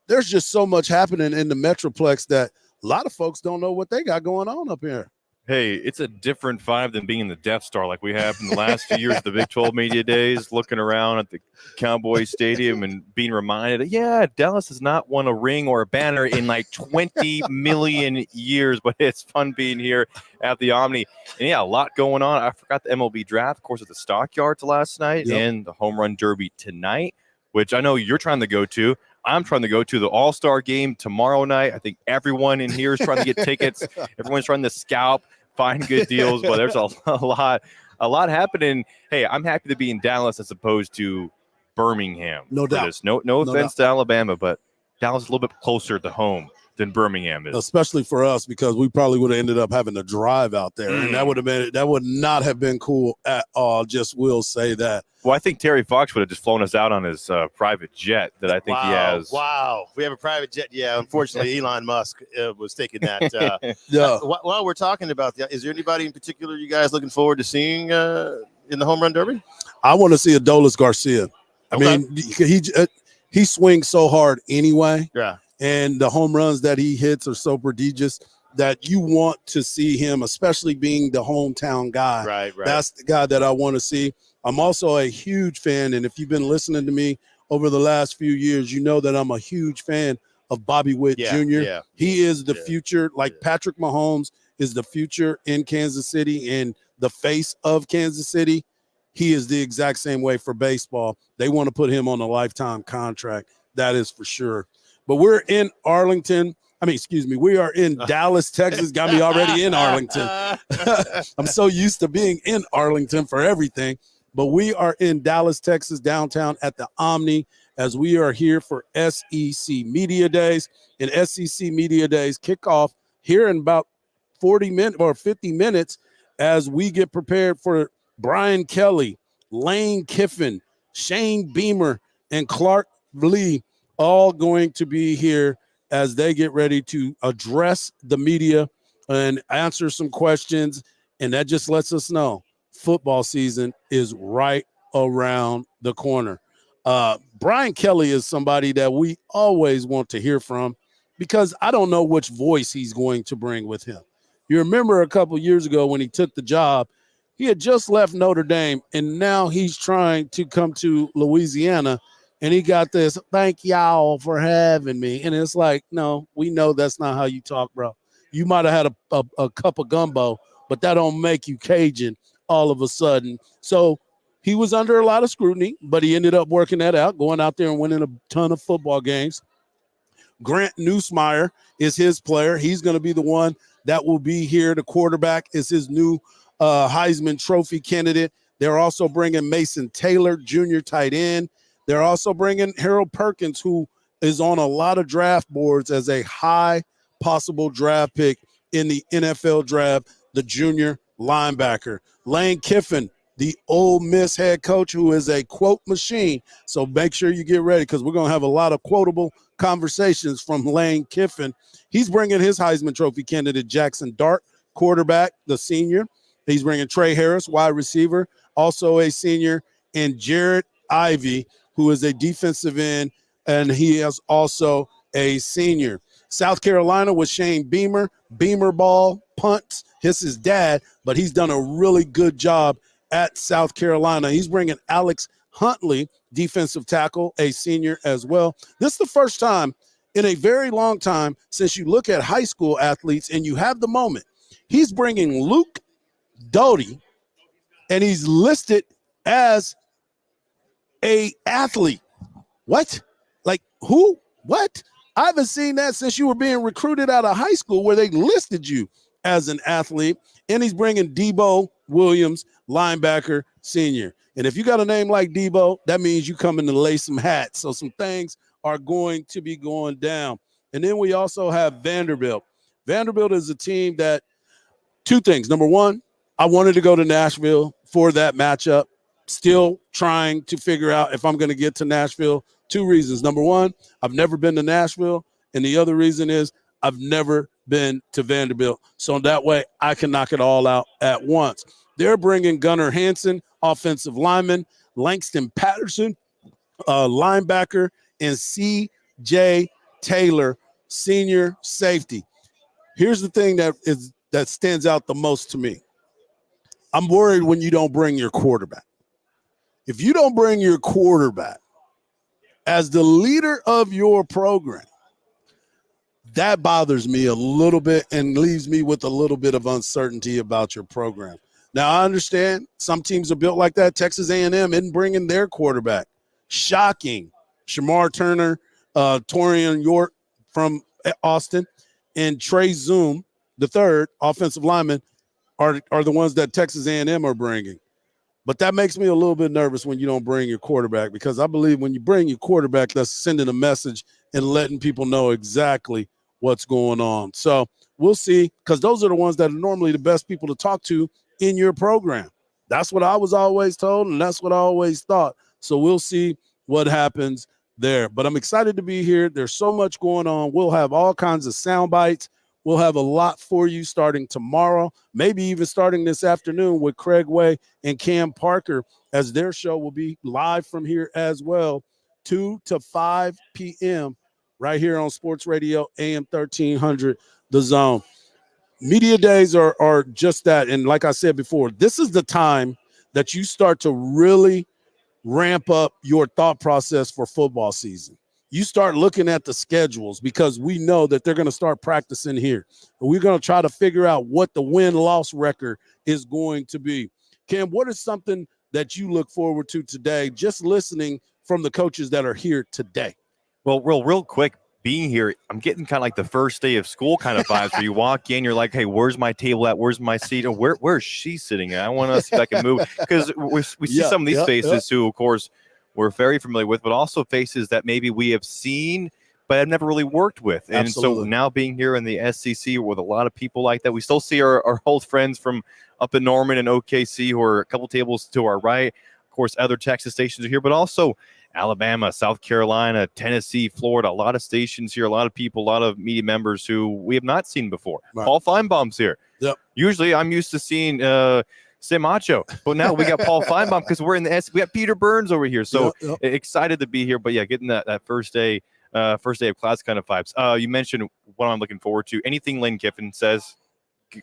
There's just so much happening in the Metroplex that a lot of folks don't know what they got going on up here. Hey, it's a different vibe than being in the Death Star like we have in the last few years of the Big 12 media days, looking around at the Cowboys Stadium and being reminded that, yeah, Dallas has not won a ring or a banner in like 20 million years, but it's fun being here at the Omni. And yeah, a lot going on. I forgot the MLB draft, of course, at the Stockyards last night and the Home Run Derby tonight, which I know you're trying to go to. I'm trying to go to the All-Star game tomorrow night. I think everyone in here is trying to get tickets. Everyone's trying to scalp, find good deals, but there's a lot happening. Hey, I'm happy to be in Dallas as opposed to Birmingham. No doubt. No offense to Alabama, but Dallas is a little bit closer to home than Birmingham is. Especially for us, because we probably would have ended up having to drive out there. And that would not have been cool at all. Just will say that. Well, I think Terry Fox would have just flown us out on his private jet that I think he has. Wow. We have a private jet. Yeah. Unfortunately, Elon Musk was taking that. Yeah. While we're talking about that, is there anybody in particular you guys looking forward to seeing in the Home Run Derby? I want to see Adolis Garcia. I mean, he swings so hard anyway. Yeah. And the home runs that he hits are so prodigious that you want to see him, especially being the hometown guy. Right. That's the guy that I want to see. I'm also a huge fan, and if you've been listening to me over the last few years, you know that I'm a huge fan of Bobby Witt Jr. Yeah. He is the future, like Patrick Mahomes is the future in Kansas City and the face of Kansas City. He is the exact same way for baseball. They want to put him on a lifetime contract. That is for sure. But we're in Arlington. We are in Dallas, Texas. Got me already in Arlington. I'm so used to being in Arlington for everything. But we are in Dallas, Texas, downtown at the Omni, as we are here for SEC Media Days. And SEC Media Days kick off here in about 40 minutes or 50 minutes as we get prepared for Brian Kelly, Lane Kiffin, Shane Beamer, and Clark Lee all going to be here as they get ready to address the media and answer some questions. And that just lets us know football season is right around the corner. Brian Kelly is somebody that we always want to hear from because I don't know which voice he's going to bring with him. You remember a couple years ago when he took the job, he had just left Notre Dame, and now he's trying to come to Louisiana. And he got this, thank y'all for having me. And it's like, no, we know that's not how you talk, bro. You might have had a cup of gumbo, but that don't make you Cajun all of a sudden. So he was under a lot of scrutiny, but he ended up working that out, going out there and winning a ton of football games. Grant Newsmeyer is his player. He's going to be the one that will be here. The quarterback is his new Heisman Trophy candidate. They're also bringing Mason Taylor, junior tight end. They're also bringing Harold Perkins, who is on a lot of draft boards as a high possible draft pick in the NFL draft, the junior linebacker. Lane Kiffin, the Ole Miss head coach, who is a quote machine. So make sure you get ready because we're going to have a lot of quotable conversations from Lane Kiffin. He's bringing his Heisman Trophy candidate, Jackson Dart, quarterback, the senior. He's bringing Trey Harris, wide receiver, also a senior, and Jared Ivey, who is a defensive end, and he is also a senior. South Carolina with Shane Beamer, Beamer ball punts. He's his dad, but he's done a really good job at South Carolina. He's bringing Alex Huntley, defensive tackle, a senior as well. This is the first time in a very long time since you look at high school athletes and you have the moment. He's bringing Luke Doty, and he's listed as a athlete. What? Like who? What? I haven't seen that since you were being recruited out of high school where they listed you as an athlete. And he's bringing Debo Williams, linebacker, senior. And if you got a name like Debo, that means you coming to lay some hats. So some things are going to be going down. And then we also have Vanderbilt. Vanderbilt is a team that, two things. Number one, I wanted to go to Nashville for that matchup. Still trying to figure out if I'm going to get to Nashville. Two reasons. Number one, I've never been to Nashville. And the other reason is I've never been to Vanderbilt. So that way I can knock it all out at once. They're bringing Gunnar Hansen, offensive lineman, Langston Patterson, linebacker, and C.J. Taylor, senior safety. Here's the thing that stands out the most to me. I'm worried when you don't bring your quarterback. If you don't bring your quarterback as the leader of your program, that bothers me a little bit and leaves me with a little bit of uncertainty about your program. Now, I understand some teams are built like that. Texas A&M isn't bringing their quarterback. Shocking. Shamar Turner, Torian York from Austin, and Trey Zoom, the third offensive lineman, are the ones that Texas A&M are bringing. But that makes me a little bit nervous when you don't bring your quarterback, because I believe when you bring your quarterback, that's sending a message and letting people know exactly what's going on. So we'll see, because those are the ones that are normally the best people to talk to in your program. That's what I was always told, and that's what I always thought. So we'll see what happens there. But I'm excited to be here. There's so much going on. We'll have all kinds of sound bites. We'll have a lot for you starting tomorrow, maybe even starting this afternoon with Craig Way and Cam Parker, as their show will be live from here as well, 2 to 5 p.m. right here on Sports Radio AM 1300, The Zone. Media days are just that. And like I said before, this is the time that you start to really ramp up your thought process for football season. You start looking at the schedules, because we know that they're going to start practicing here. We're going to try to figure out what the win-loss record is going to be. Cam, what is something that you look forward to today, just listening from the coaches that are here today? Well, real quick, being here, I'm getting kind of like the first day of school kind of vibes where you walk in, you're like, hey, where's my table at? Where's my seat? Or where's she sitting at? I want to see if I can move. Because we see some of these faces who, of course, we're very familiar with, but also faces that maybe we have seen but have never really worked with. And so now being here in the SEC with a lot of people like that, we still see our old friends from up in Norman and OKC who are a couple tables to our right. Of course, other Texas stations are here, but also Alabama, South Carolina, Tennessee, Florida, a lot of stations here, a lot of people, a lot of media members who we have not seen before. Right. Paul Feinbaum's here. Yep. Usually I'm used to seeing Sam Macho, but now we got Paul Feinbaum because we're in the S. We got Peter Burns over here. So excited to be here. But yeah, getting that first day of class kind of vibes. You mentioned what I'm looking forward to. Anything Lane Kiffin says,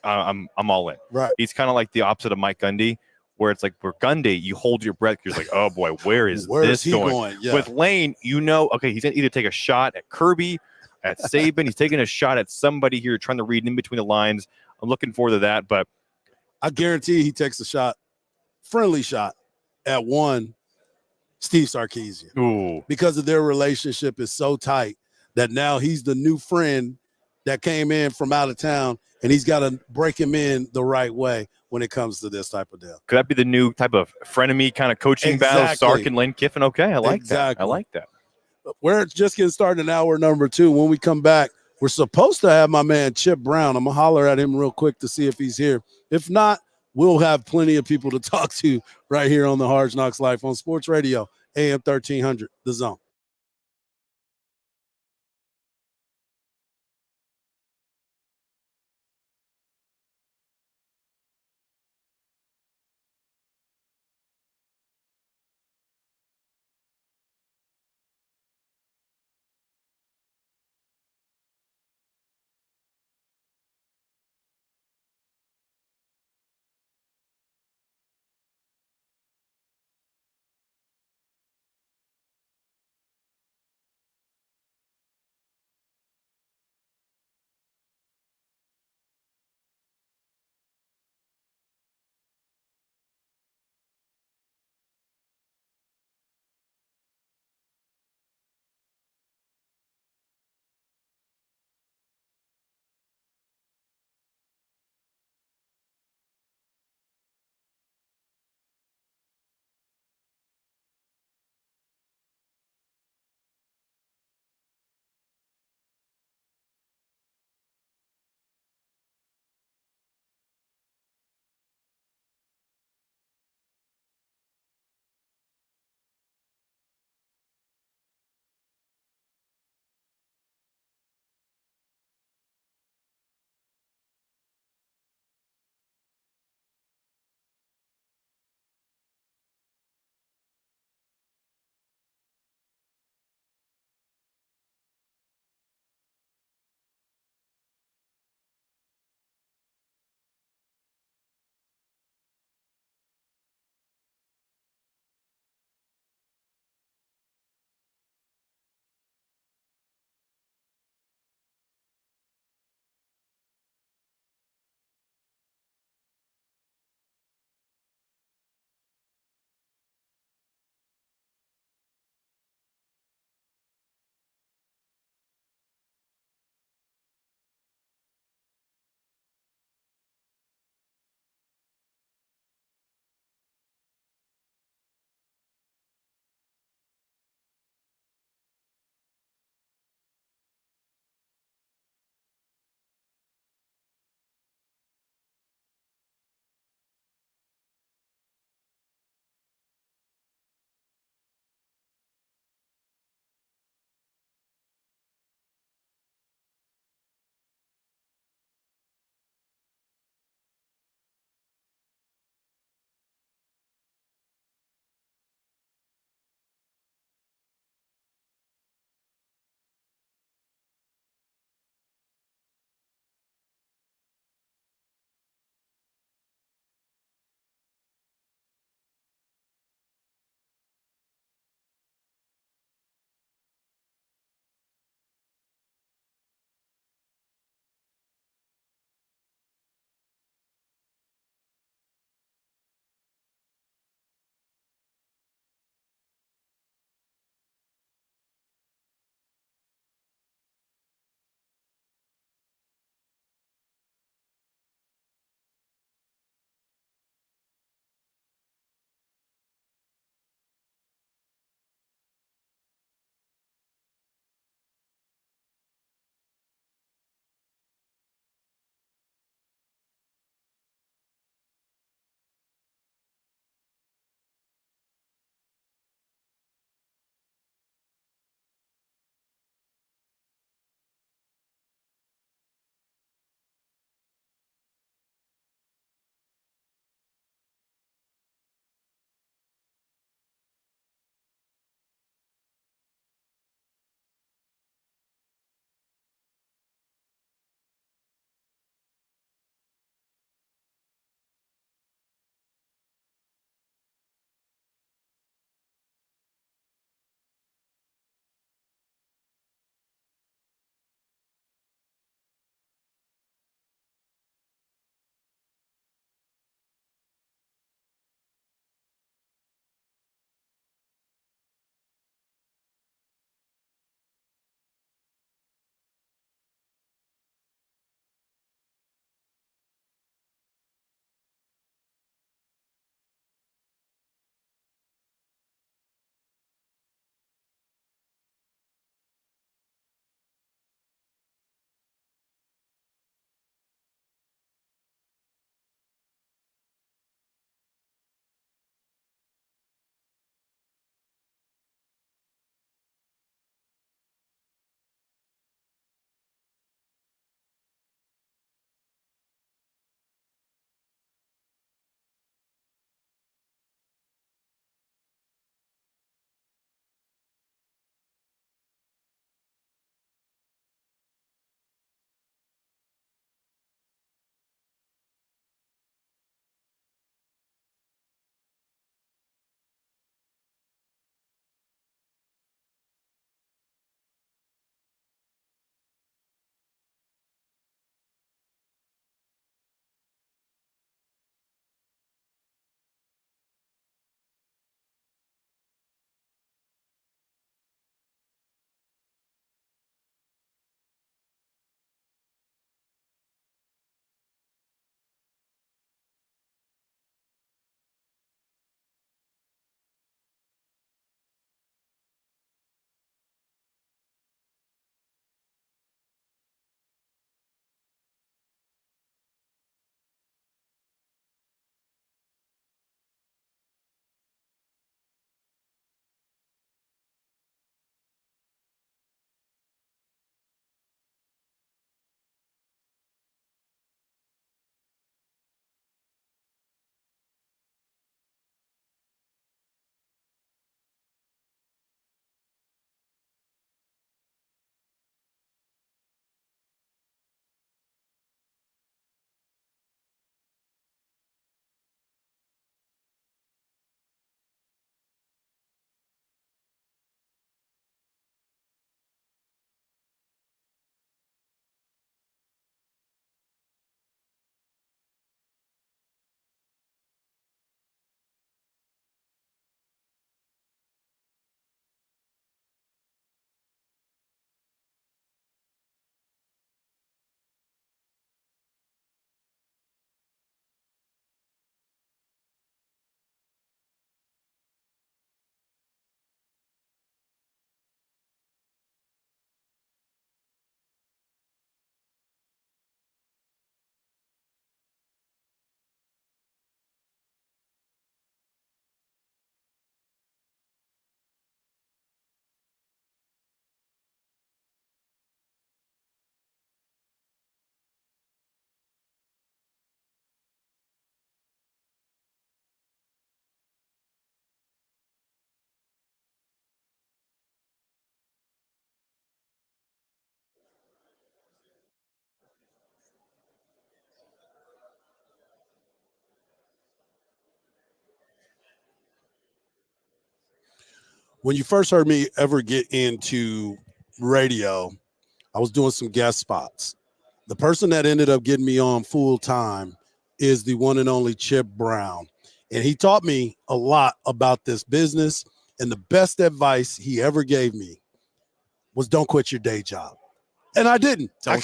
I'm all in. Right. He's kind of like the opposite of Mike Gundy, where it's like for Gundy, you hold your breath. You're like, oh boy, where is this going? Yeah. With Lane, you know, okay, he's gonna either take a shot at Kirby, at Saban. He's taking a shot at somebody here, trying to read in between the lines. I'm looking forward to that, but I guarantee he takes a shot, friendly shot, at one Steve Sarkisian. Ooh. Because of their relationship is so tight that now he's the new friend that came in from out of town, and he's got to break him in the right way when it comes to this type of deal. Could that be the new type of frenemy kind of coaching battle, Sark and Lane Kiffin? Okay, I like that. I like that. We're just getting started in hour number 2. When we come back, we're supposed to have my man Chip Brown. I'm going to holler at him real quick to see if he's here. If not, we'll have plenty of people to talk to right here on the Hard Knocks Life on Sports Radio, AM 1300, The Zone. when you first heard me ever get into radio, I was doing some guest spots. The person that ended up getting me on full time is the one and only Chip Brown. And he taught me a lot about this business. And the best advice he ever gave me was don't quit your day job. And I didn't. I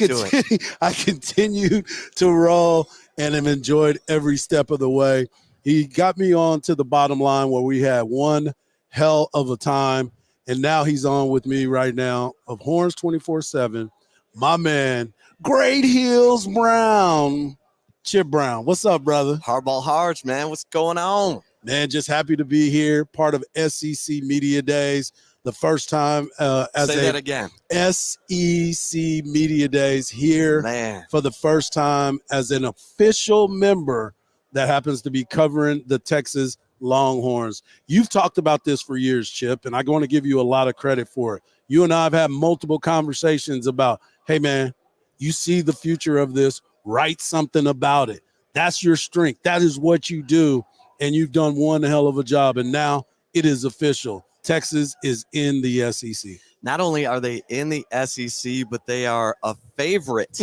continued to roll and have enjoyed every step of the way. He got me on to the bottom line where we had one hell of a time. And now he's on with me right now of Horns 24/7. My man, Great Heels Brown, Chip Brown. What's up, brother? Hardball Hardge, man. What's going on? Man, just happy to be here, part of SEC Media Days. The first time Say that again. SEC Media Days here Man. for the first time as an official member that happens to be covering the Texas Longhorns. You've talked about this for years, Chip, and I want to give you a lot of credit for it. You and I have had multiple conversations about, hey, man, you see the future of this, write something about it. That's your strength. That is what you do, and you've done one hell of a job, and now it is official. Texas is in the SEC. Not only are they in the SEC, but they are a favorite.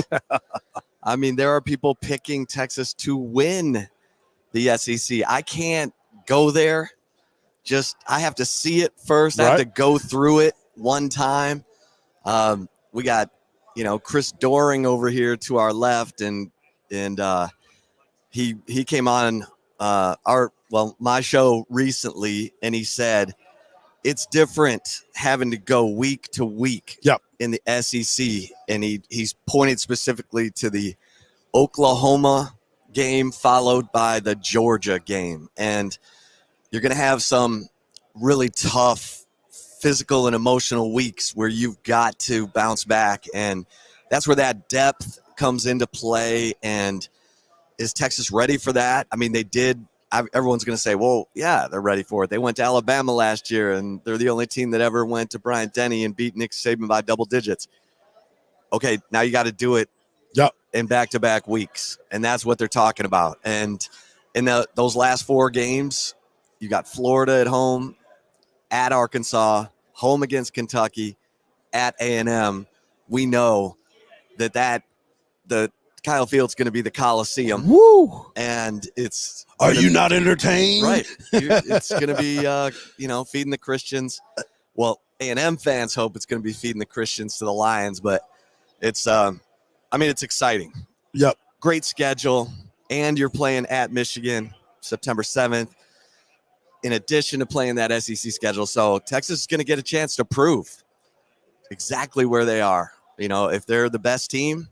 I mean, there are people picking Texas to win the SEC. I can't go there. I have to see it first. I have to go through it one time. We got, Chris Doring over here to our left, and he came on my show recently, and he said it's different having to go week to week in the SEC, and he's pointed specifically to the Oklahoma game followed by the Georgia game, and you're going to have some really tough physical and emotional weeks where you've got to bounce back, and that's where that depth comes into play. And is Texas ready for that? I mean, they did. Everyone's going to say, well, yeah, they're ready for it. They went to Alabama last year, and they're the only team that ever went to Bryant-Denny and beat Nick Saban by double digits. Okay, now you got to do it in back-to-back weeks, and that's what they're talking about. And in those last 4 games, you got Florida at home, at Arkansas, home against Kentucky, at A&M. We know that the Kyle Field's going to be the Coliseum. Woo! And it's – Are you not entertained? Right. It's going to be, feeding the Christians. Well, A&M fans hope it's going to be feeding the Christians to the Lions, but it's it's exciting. Yep. Great schedule, and you're playing at Michigan September 7th, in addition to playing that SEC schedule. So Texas is going to get a chance to prove exactly where they are. If they're the best team,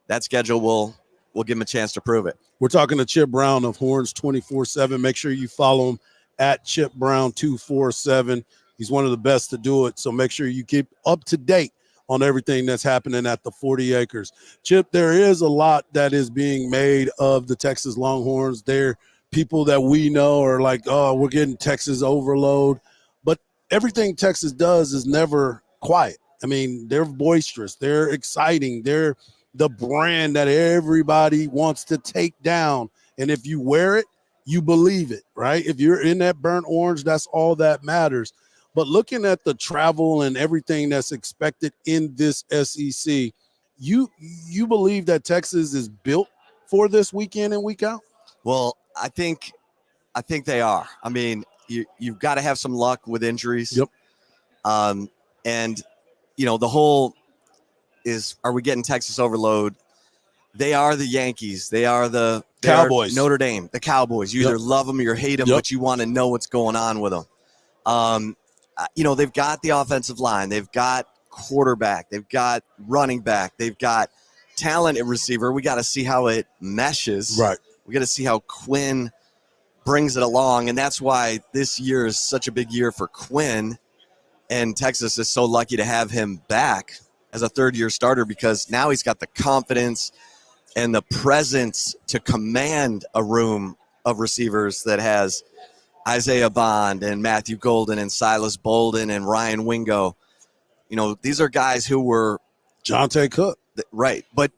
that schedule will give them a chance to prove it. We're talking to Chip Brown of Horns 24/7. Make sure you follow him at Chip Brown 247. He's one of the best to do it. So make sure you keep up to date on everything that's happening at the 40 acres. Chip, there is a lot that is being made of the Texas Longhorns. They're people that we know are like, oh, we're getting Texas overload. But everything Texas does is never quiet. I mean, they're boisterous. They're exciting. They're the brand that everybody wants to take down. And if you wear it, you believe it, right? If you're in that burnt orange, that's all that matters. But looking at the travel and everything that's expected in this SEC, you believe that Texas is built for this week in and week out? Well, I think they are. I mean, you've got to have some luck with injuries. Yep. And the whole is, are we getting Texas overload? They are the Yankees. They are the Cowboys. Notre Dame, the Cowboys. You either love them or you hate them, but you want to know what's going on with them. They've got the offensive line. They've got quarterback. They've got running back. They've got talent at receiver. We got to see how it meshes. Right. We got to see how Quinn brings it along, and that's why this year is such a big year for Quinn, and Texas is so lucky to have him back as a third-year starter, because now he's got the confidence and the presence to command a room of receivers that has Isaiah Bond and Matthew Golden and Silas Bolden and Ryan Wingo. These are guys who were Jonte Cook. Right. But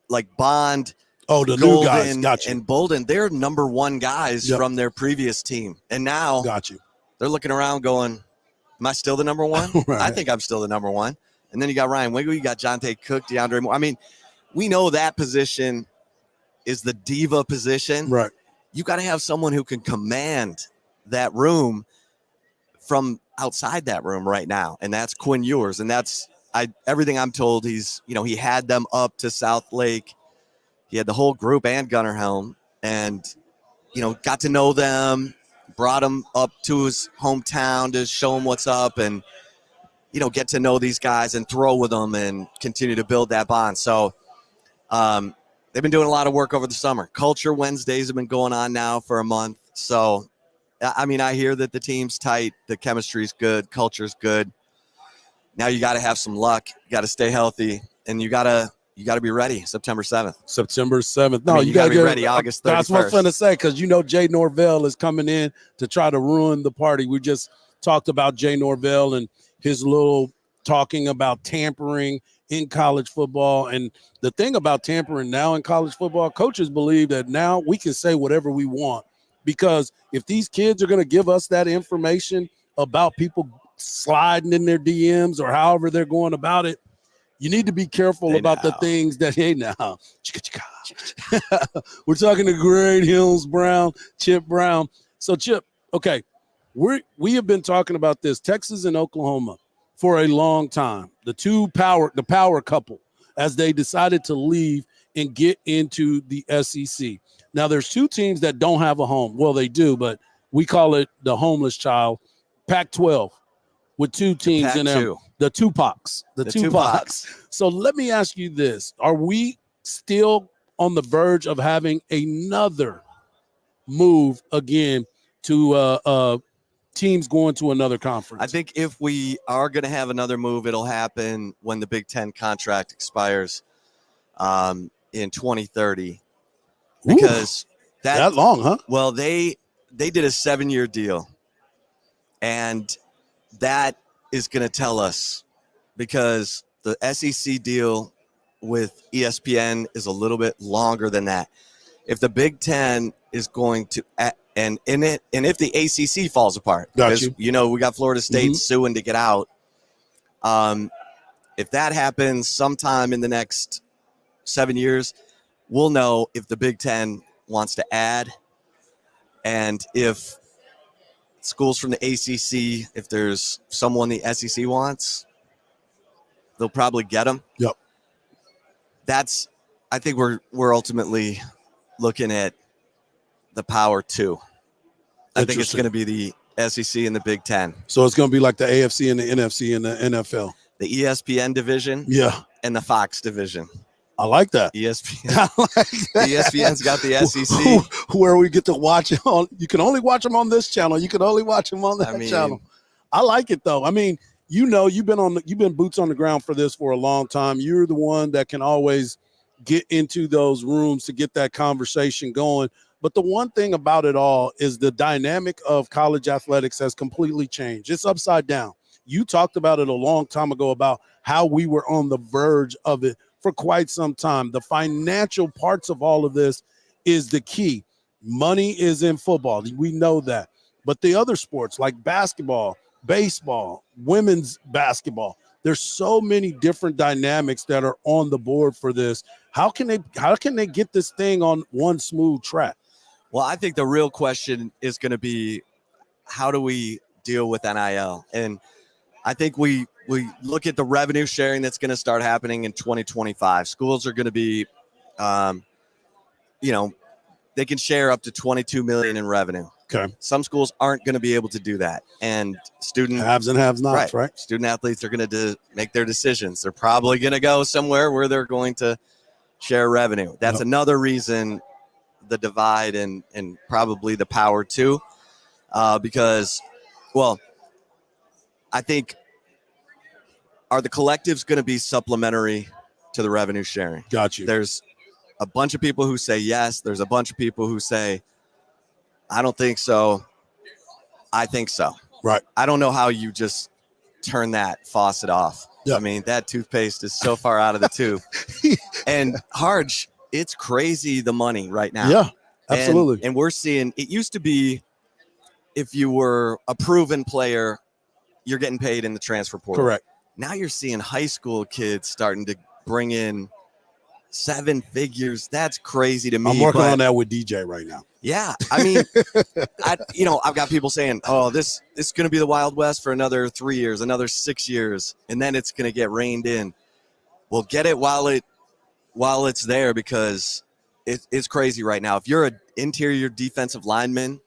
like Bond, the Golden, new guys, got you. and Bolden, they're number 1 guys from their previous team. And now got you. They're looking around going, Am I still the number one? Right. I think I'm still the number one. And then you got Ryan Wiggle, you got Jonte Cook, DeAndre Moore. I mean, we know that position is the diva position. Right. You got to have someone who can command that room from outside that room right now. And that's Quinn Ewers. And that's everything I'm told. He had them up to South Lake. He had the whole group and Gunnar Helm and, got to know them, brought them up to his hometown to show them what's up and, get to know these guys and throw with them and continue to build that bond. So they've been doing a lot of work over the summer. Culture Wednesdays have been going on now for a month. So, I mean, I hear that the team's tight. The chemistry's good. Culture's good. Now you got to have some luck. You got to stay healthy, and you got to be ready September 7th. September 7th. No, you got to be ready August 31st. That's what I'm going to say, because Jay Norvell is coming in to try to ruin the party. We just talked about Jay Norvell and his little talking about tampering in college football. And the thing about tampering now in college football, coaches believe that now we can say whatever we want, because if these kids are going to give us that information about people sliding in their DMs or however they're going about it, you need to be careful about the things that, we're talking to Grade Hills Brown, Chip Brown. So Chip, okay, we have been talking about this, Texas and Oklahoma, for a long time. The power couple, as they decided to leave and get into the SEC. Now there's two teams that don't have a home. Well, they do, but we call it the homeless child, Pac-12, with two teams in them. The Tupacs. The Tupacs. So let me ask you this. Are we still on the verge of having another move again to teams going to another conference? I think if we are going to have another move, it'll happen when the Big Ten contract expires in 2030. Because that long, huh? Well, they did a 7-year deal, and that is going to tell us, because the SEC deal with ESPN is a little bit longer than that. If the Big Ten is going to, and if the ACC falls apart, because we got Florida State suing to get out. If that happens sometime in the next 7 years, we'll know if the Big Ten wants to add, and if schools from the ACC, if there's someone the SEC wants, they'll probably get them. Yep. I think we're ultimately looking at the Power 2. I think it's going to be the SEC and the Big Ten. So it's going to be like the AFC and the NFC and the NFL. The ESPN division. Yeah. And the Fox division. I like that. ESPN. I like that. ESPN's got the SEC. Where we get to watch it on. You can only watch them on this channel. You can only watch them on that channel. I like it though. I mean, you've been boots on the ground for this for a long time. You're the one that can always get into those rooms to get that conversation going. But the one thing about it all is the dynamic of college athletics has completely changed. It's upside down. You talked about it a long time ago about how we were on the verge of it for quite some time. The financial parts of all of this is the key. Money is in football. We know that. But the other sports like basketball, baseball, women's basketball, there's so many different dynamics that are on the board for this. How can they get this thing on one smooth track? Well, I think the real question is going to be, how do we deal with NIL? And I think we look at the revenue sharing that's going to start happening in 2025. Schools are going to be, they can share up to $22 million in revenue. Okay. Some schools aren't going to be able to do that. And student haves and have nots, right? Student athletes are going to make their decisions. They're probably going to go somewhere where they're going to share revenue. That's another reason the divide and probably the Power 2, because, well, I think, are the collectives going to be supplementary to the revenue sharing? Got you. There's a bunch of people who say yes. There's a bunch of people who say, I don't think so. I think so. Right. I don't know how you just turn that faucet off. Yeah. I mean, that toothpaste is so far out of the tube. And Hardge, it's crazy the money right now. Yeah, absolutely. And we're seeing, it used to be if you were a proven player, you're getting paid in the transfer portal. Correct. Now you're seeing high school kids starting to bring in 7 figures. That's crazy to me. I'm working but on that with DJ right now. yeah, I mean, I've got people saying, "Oh, this is going to be the Wild West for another 3 years, another 6 years, and then it's going to get reined in." Well, get it while it's there, because it's crazy right now. If you're an interior defensive lineman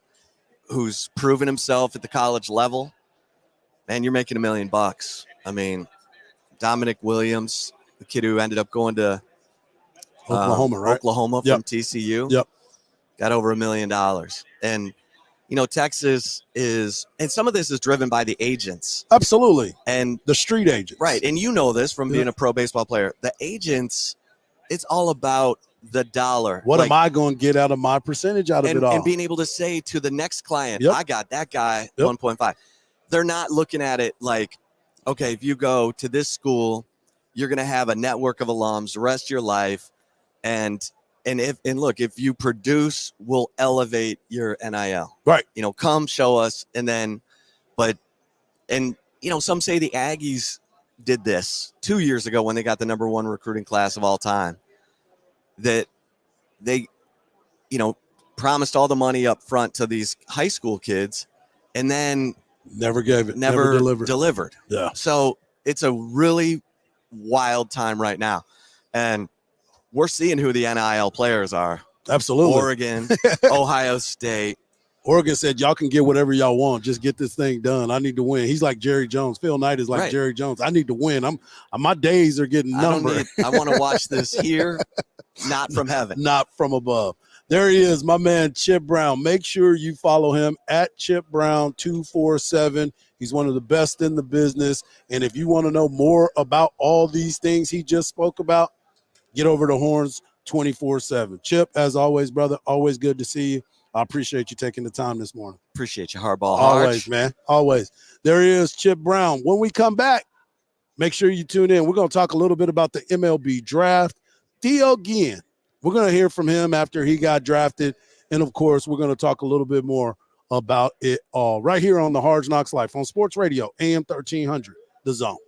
who's proven himself at the college level, man, you're making $1 million. I mean, Dominic Williams, the kid who ended up going to Oklahoma, right? Oklahoma Yep. from TCU, Yep. got over $1 million. And Texas is, and some of this is driven by the agents. Absolutely. And the street agents. Right. And you know this from being a pro baseball player. The agents, it's all about the dollar. What am I going to get out of my percentage out of it all? And being able to say to the next client, Yep. I got that guy, Yep. 1.5. They're not looking at it like, okay, if you go to this school, you're going to have a network of alums the rest of your life. And look, if you produce, we'll elevate your NIL. Right. Come show us. And then, some say the Aggies did this 2 years ago when they got the #1 recruiting class of all time, that they, promised all the money up front to these high school kids and then never gave it, never delivered. Yeah. So it's a really wild time right now. And we're seeing who the NIL players are. Absolutely. Oregon, Ohio State. Oregon said, y'all can get whatever y'all want. Just get this thing done. I need to win. He's like Jerry Jones. Phil Knight is like Right. Jerry Jones. I need to win. My days are getting numbered. I want to watch this here, not from heaven. Not from above. There he is, my man Chip Brown. Make sure you follow him at Chip Brown 247. He's one of the best in the business. And if you want to know more about all these things he just spoke about, get over to Horns 24/7. Chip, as always, brother, always good to see you. I appreciate you taking the time this morning. Appreciate you, Hardball. Always, man. Always. There he is, Chip Brown. When we come back, make sure you tune in. We're going to talk a little bit about the MLB draft. Theo Guillen, we're going to hear from him after he got drafted. And, of course, we're going to talk a little bit more about it all right here on the Hard Knocks Life on Sports Radio, AM 1300, The Zone.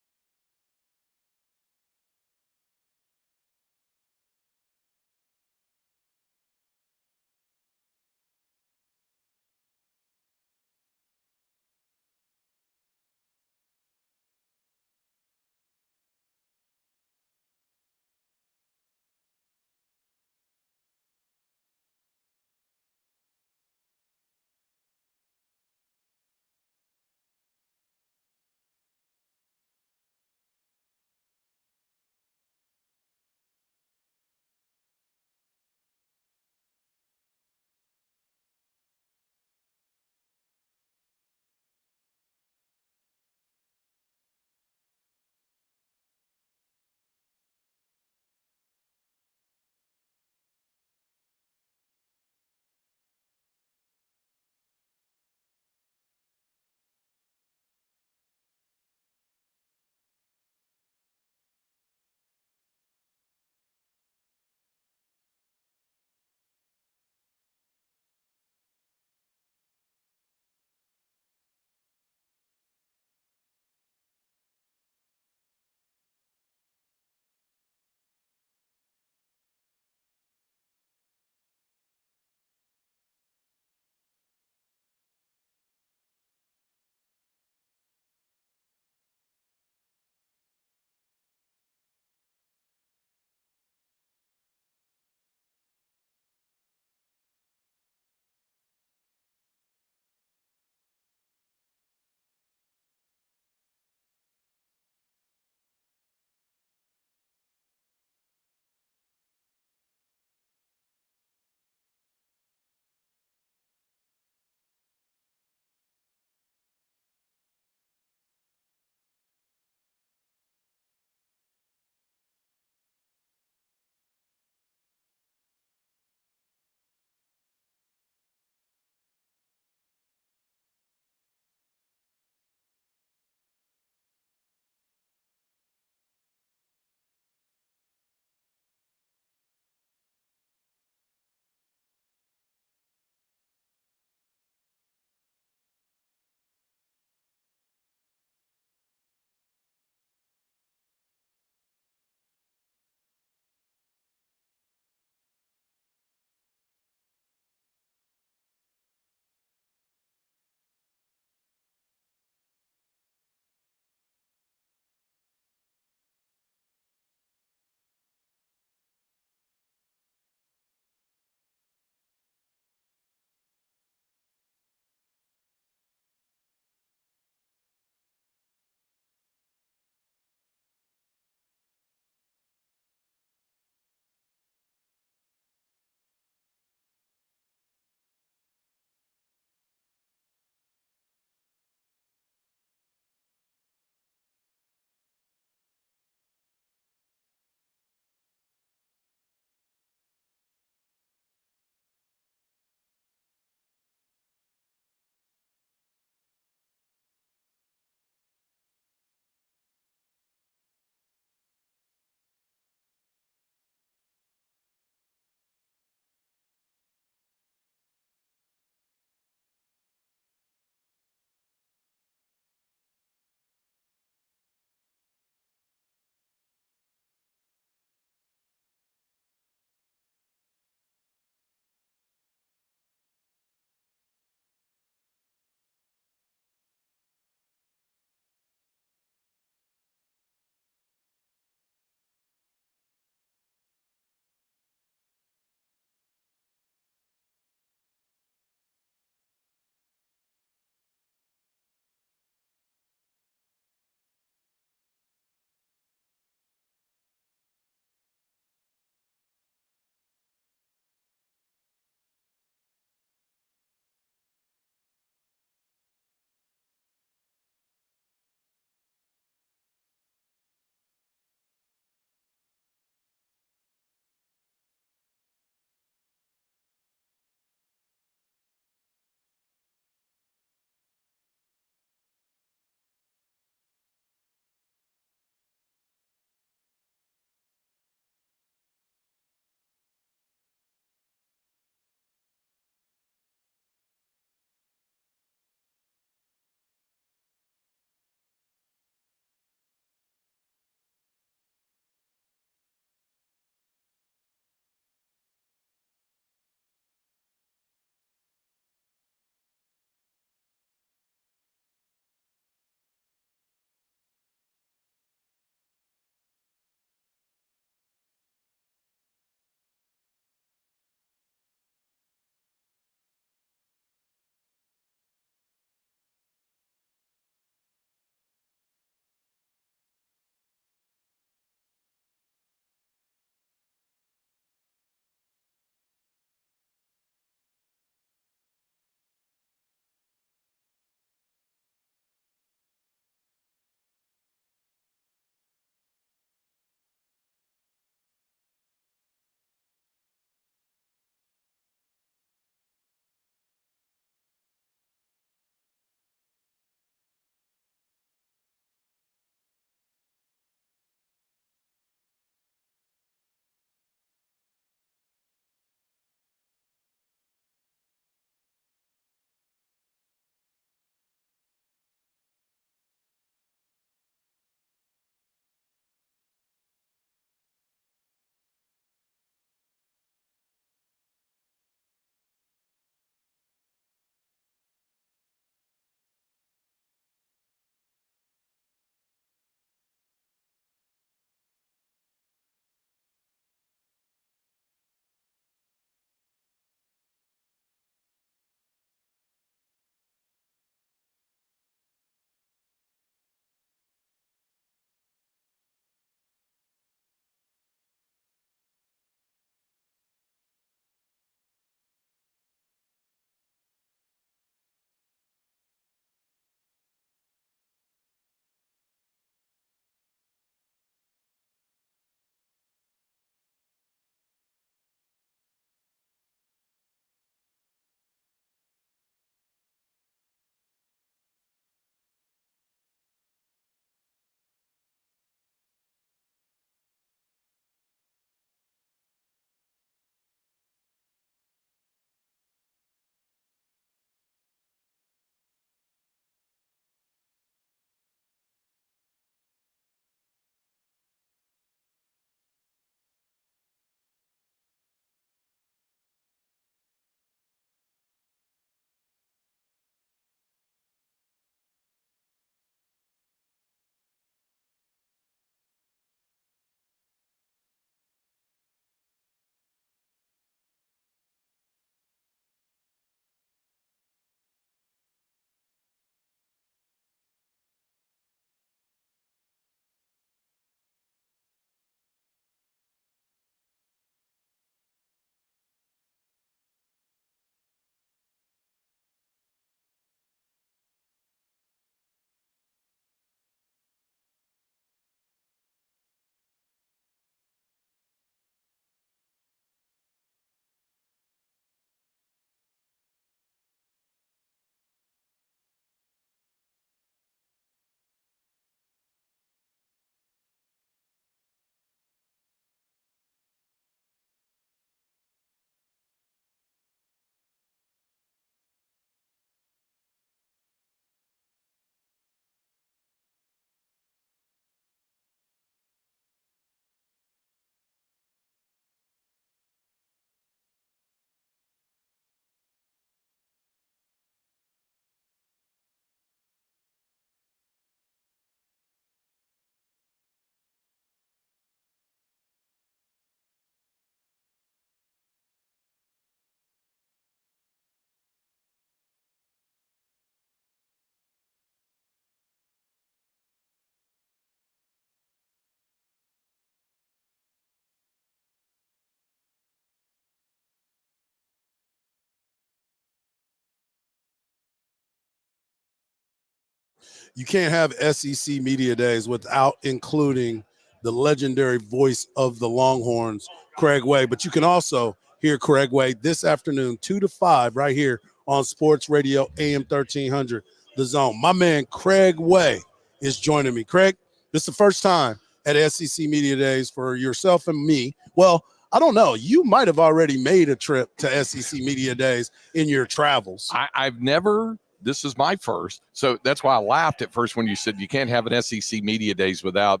You can't have SEC Media Days without including the legendary voice of the Longhorns, Craig Way. But you can also hear Craig Way this afternoon, 2 to 5, right here on Sports Radio AM 1300, The Zone. My man Craig Way is joining me. Craig, this is the first time at SEC Media Days for yourself and me. Well, I don't know. You might have already made a trip to SEC Media Days in your travels. I've never. This is my first. So that's why I laughed at first when you said you can't have an SEC Media Days without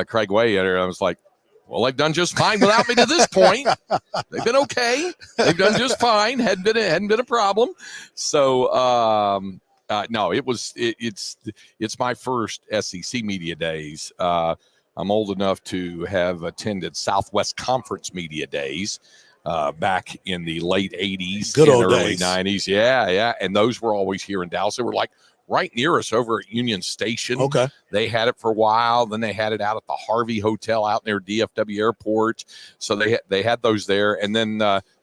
Craig Way. I was like, well, they've done just fine without me to this point. They've been okay. They've done just fine. Hadn't been a problem. So no, it's my first SEC Media Days. I'm old enough to have attended Southwest Conference Media Days back in the late 80s, Good old early days. 90s. Yeah. And those were always here in Dallas. They were like right near us over at Union Station. Okay. They had it for a while. Then they had it out at the Harvey Hotel out near DFW Airport. So they had those there. And then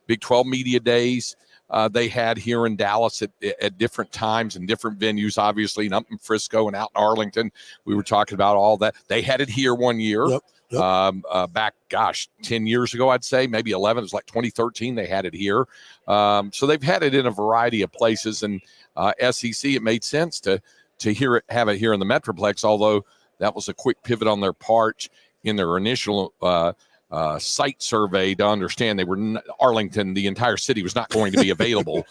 Big 12 Media Days. They had here in Dallas at different times and different venues, obviously, and up in Frisco and out in Arlington. We were talking about all that. They had it here one year. Yep. Back, 10 years ago, I'd say, maybe 11. It was like 2013. They had it here. So they've had it in a variety of places. And SEC, it made sense to have it here in the Metroplex, although that was a quick pivot on their part in their initial site survey to understand they were Arlington, the entire city was not going to be available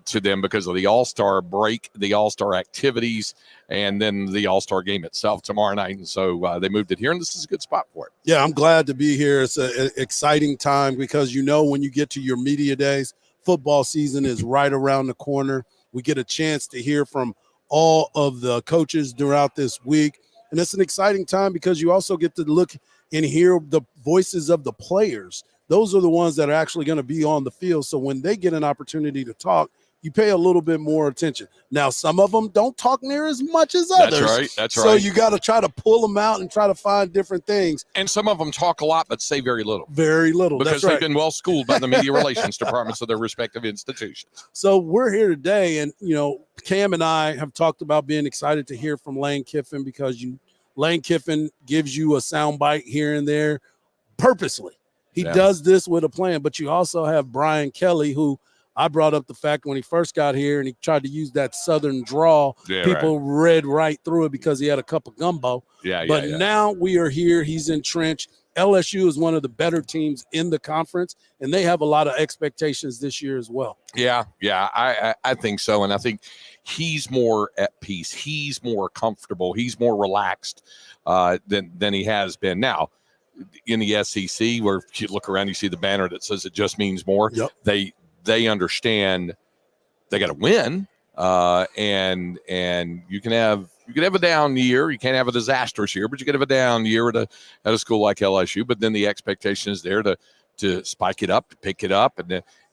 to them because of the All-Star break, the All-Star activities, and then the All-Star game itself tomorrow night. And so they moved it here, and this is a good spot for it. Yeah, I'm glad to be here. It's an exciting time because, when you get to your media days, football season is right around the corner. We get a chance to hear from all of the coaches throughout this week. And it's an exciting time because you also get to look and hear the voices of the players. Those are the ones that are actually going to be on the field. So when they get an opportunity to talk, you pay a little bit more attention. Now, some of them don't talk near as much as others. That's right. So you got to try to pull them out and try to find different things. And some of them talk a lot but say very little. Very little. Because That's right. they've been well schooled by the media relations departments of their respective institutions. So we're here today, and Cam and I have talked about being excited to hear from Lane Kiffin because Lane Kiffin gives you a soundbite here and there purposely. He does this with a plan, but you also have Brian Kelly, who I brought up the fact when he first got here and he tried to use that Southern drawl. People read right through it because he had a cup of gumbo. But now we are here. He's entrenched. LSU is one of the better teams in the conference, and they have a lot of expectations this year as well. Yeah, I think so. And I think he's more at peace. He's more comfortable. He's more relaxed than he has been. Now, in the SEC, where if you look around, you see the banner that says it just means more. Yep. They understand they got to win, and you can have a down year. You can't have a disastrous year, but you can have a down year at a school like LSU. But then the expectation is there to spike it up, to pick it up,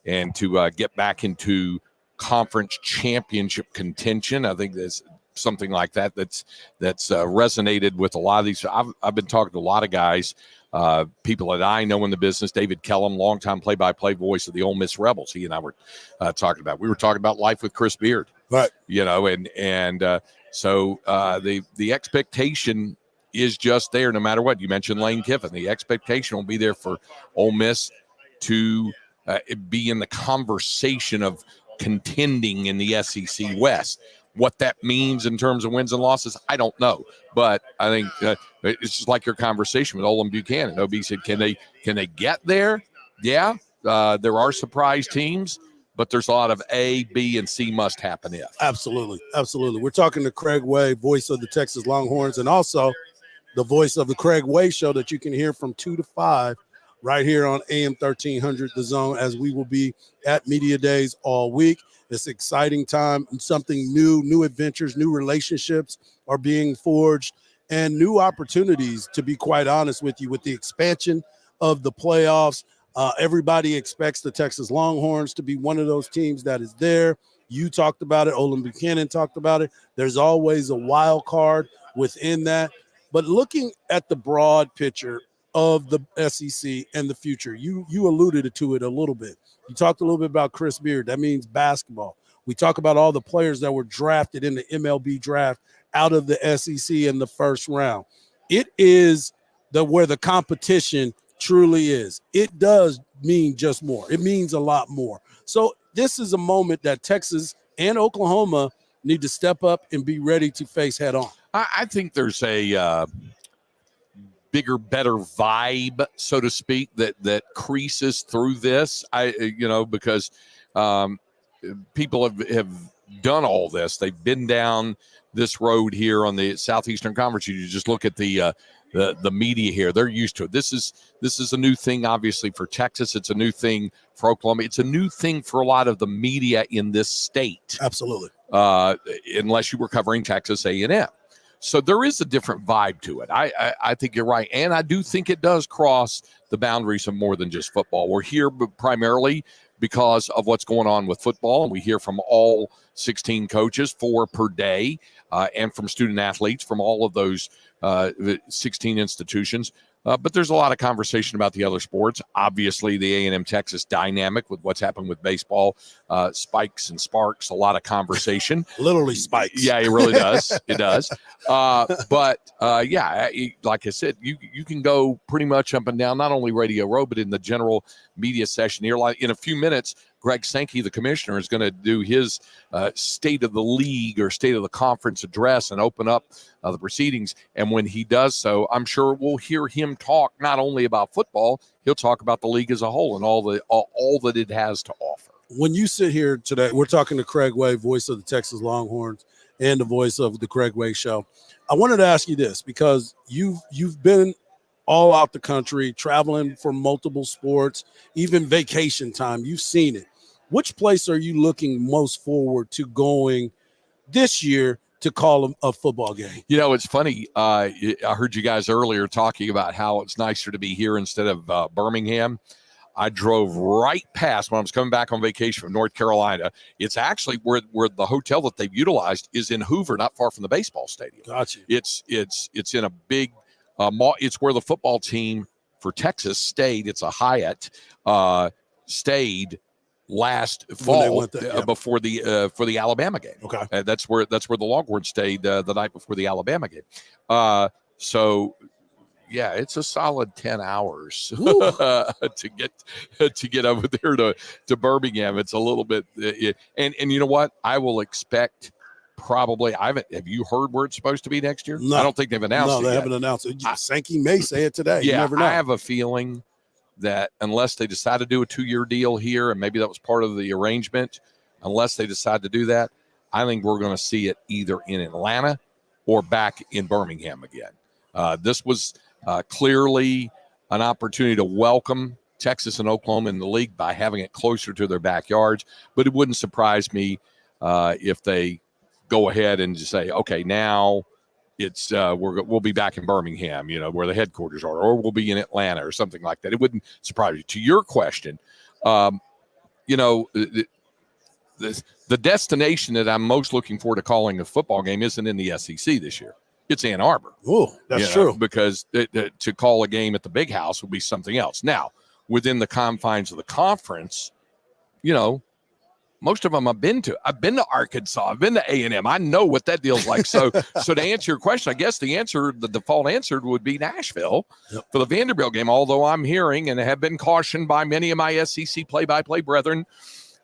and to get back into conference championship contention. I think there's something like that's resonated with a lot of these. I've been talking to a lot of guys, people that I know in the business. David Kellum, longtime play-by-play voice of the Ole Miss Rebels. He and I were talking about. We were talking about life with Chris Beard, right? So the expectation is just there no matter what. You mentioned Lane Kiffin. The expectation will be there for Ole Miss to be in the conversation of contending in the SEC West. What that means in terms of wins and losses, I don't know. But I think it's just like your conversation with Olin Buchanan. OB said, can they get there? Yeah, there are surprise teams, but there's a lot of A, B, and C must happen if. Absolutely. We're talking to Craig Way, voice of the Texas Longhorns, and also the voice of the Craig Way Show that you can hear from 2 to 5 right here on AM 1300 The Zone, as we will be at Media Days all week. It's an exciting time, and something new adventures, new relationships are being forged, and new opportunities, to be quite honest with you, with the expansion of the playoffs. Everybody expects the Texas Longhorns to be one of those teams that is there. You talked about it. Olin Buchanan talked about it. There's always a wild card within that. But looking at the broad picture of the SEC and the future, you alluded to it a little bit. You talked a little bit about Chris Beard. That means basketball. We talk about all the players that were drafted in the MLB draft out of the SEC in the first round. It is where the competition truly is. It does mean just more. It means a lot more. So this is a moment that Texas and Oklahoma need to step up and be ready to face head on. I think there's a bigger, better vibe, so to speak, that creases through this. Because people have done all this. They've been down this road here on the Southeastern Conference. You just look at the media here; they're used to it. This is a new thing, obviously, for Texas. It's a new thing for Oklahoma. It's a new thing for a lot of the media in this state. Absolutely. Unless you were covering Texas A&M. So there is a different vibe to it. I think you're right. And I do think it does cross the boundaries of more than just football. We're here primarily because of what's going on with football. And we hear from all 16 coaches, 4 per day, and from student athletes from all of those 16 institutions. But there's a lot of conversation about the other sports. Obviously, the A&M Texas dynamic with what's happened with baseball, spikes and sparks, a lot of conversation. Literally spikes. Yeah, it really does. It does. But like I said, you can go pretty much up and down, not only Radio Row, but in the general media session here. Like in a few minutes, Greg Sankey, the commissioner, is going to do his State of the League or State of the Conference address and open up the proceedings. And when he does so, I'm sure we'll hear him talk not only about football, he'll talk about the league as a whole and all that it has to offer. When you sit here today, we're talking to Craig Way, voice of the Texas Longhorns and the voice of the Craig Way Show. I wanted to ask you this because you've been all out the country, traveling for multiple sports, even vacation time. You've seen it. Which place are you looking most forward to going this year to call a football game? You know, it's funny. I heard you guys earlier talking about how it's nicer to be here instead of Birmingham. I drove right past when I was coming back on vacation from North Carolina. It's actually where the hotel that they've utilized is in Hoover, not far from the baseball stadium. Gotcha. It's in a big mall. It's where the football team for Texas stayed. It's a Hyatt stayed last fall before the for the Alabama game. Okay, that's where the Longhorns stayed the night before the Alabama game. So yeah, it's a solid 10 hours to get over there to Birmingham. It's a little bit, and you know what? I will expect probably. Have you heard where it's supposed to be next year? No, I don't think they've announced it. No, they yet. haven't announced it. Sankey may say it today. Yeah, you never know. I have a feeling that unless they decide to do a 2-year deal here, and maybe that was part of the arrangement, unless they decide to do that, I think we're going to see it either in Atlanta or back in Birmingham again. This was clearly an opportunity to welcome Texas and Oklahoma in the league by having it closer to their backyards, but it wouldn't surprise me if they go ahead and just say, okay, now it's we'll be back in Birmingham, where the headquarters are, or we'll be in Atlanta or something like that. It wouldn't surprise you. To your question, the destination that I'm most looking forward to calling a football game isn't in the SEC this year. It's Ann Arbor. Oh, that's true. Because to call a game at the Big House would be something else. Now, within the confines of the conference, most of them I've been to. I've been to Arkansas. I've been to A&M. I know what that deal's like. So to answer your question, I guess the default answer would be Nashville for the Vanderbilt game, although I'm hearing and have been cautioned by many of my SEC play-by-play brethren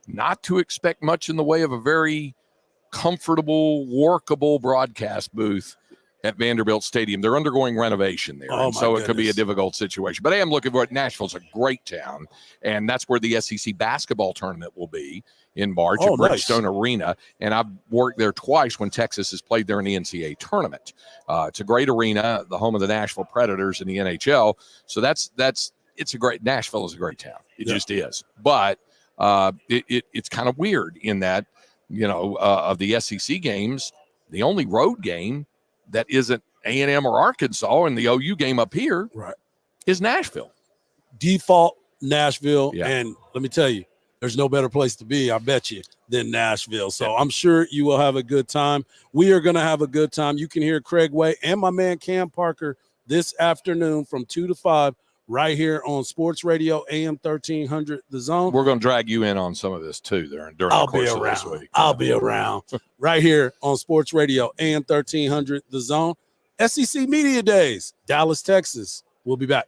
not to expect much in the way of a very comfortable, workable broadcast booth at Vanderbilt Stadium. They're undergoing renovation there, so it could be a difficult situation. But I am looking for it. Nashville's a great town, and that's where the SEC basketball tournament will be in March at Bridgestone Arena. And I've worked there twice when Texas has played there in the NCAA tournament. It's a great arena, the home of the Nashville Predators in the NHL. So Nashville is a great town. It just is. But it's kind of weird in that, of the SEC games, the only road game that isn't A&M or Arkansas, and the OU game up here is Nashville. Default Nashville. Yeah. And let me tell you, there's no better place to be, I bet you, than Nashville. So I'm sure you will have a good time. We are going to have a good time. You can hear Craig Way and my man Cam Parker this afternoon from 2 to 5 right here on Sports Radio AM 1300 The Zone. We're going to drag you in on some of this too during I'll the be course of this around. week. I'll be around right here on Sports Radio AM 1300 The Zone. SEC Media Days, Dallas, Texas. We'll be back.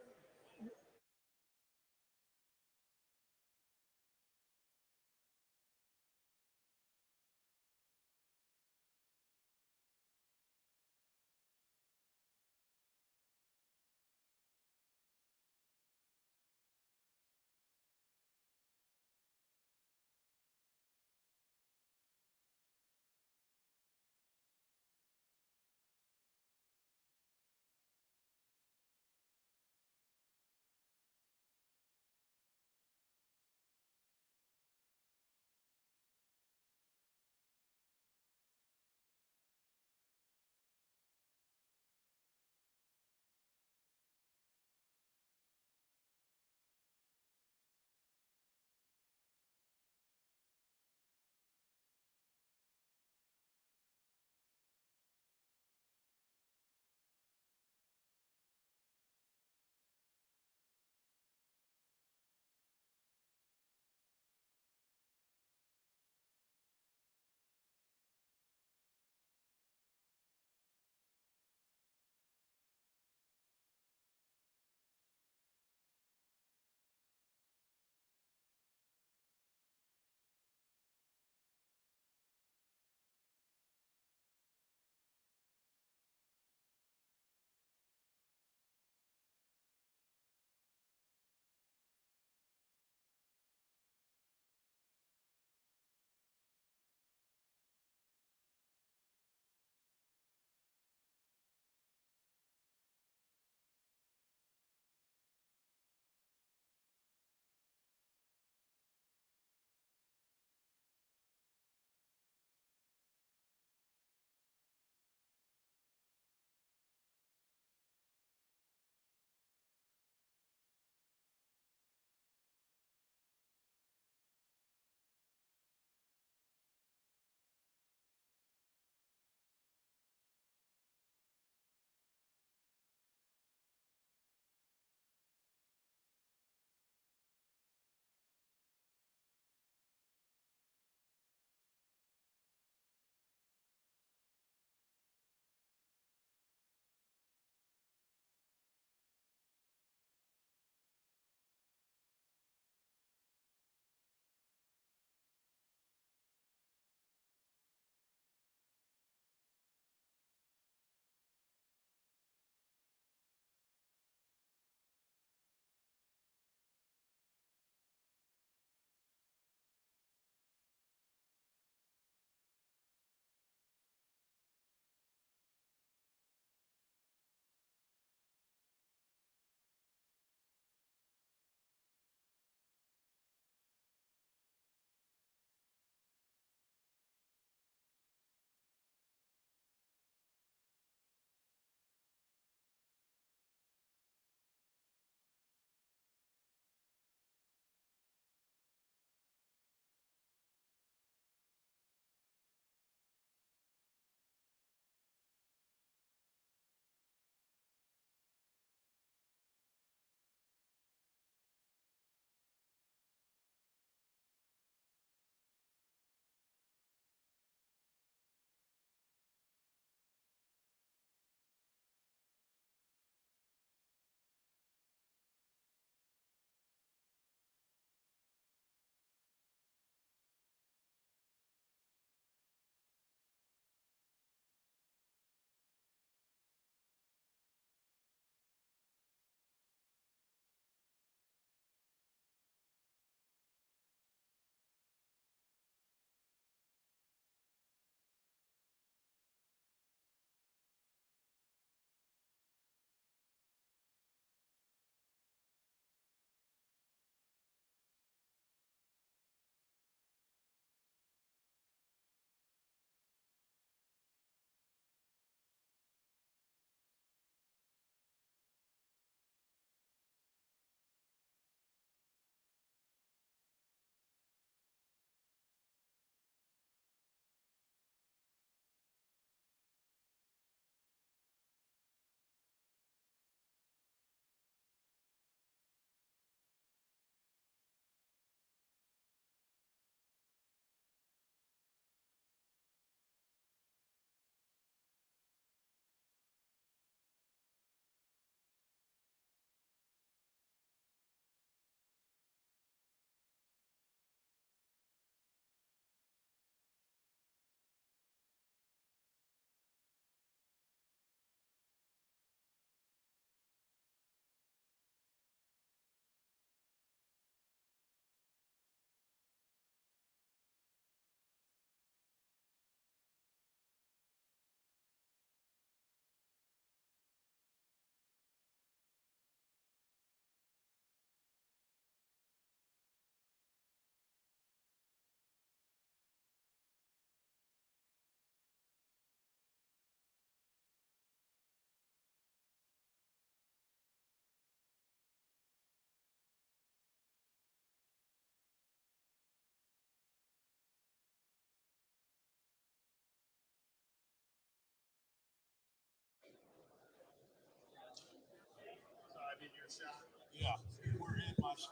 Yeah, we're in my shot.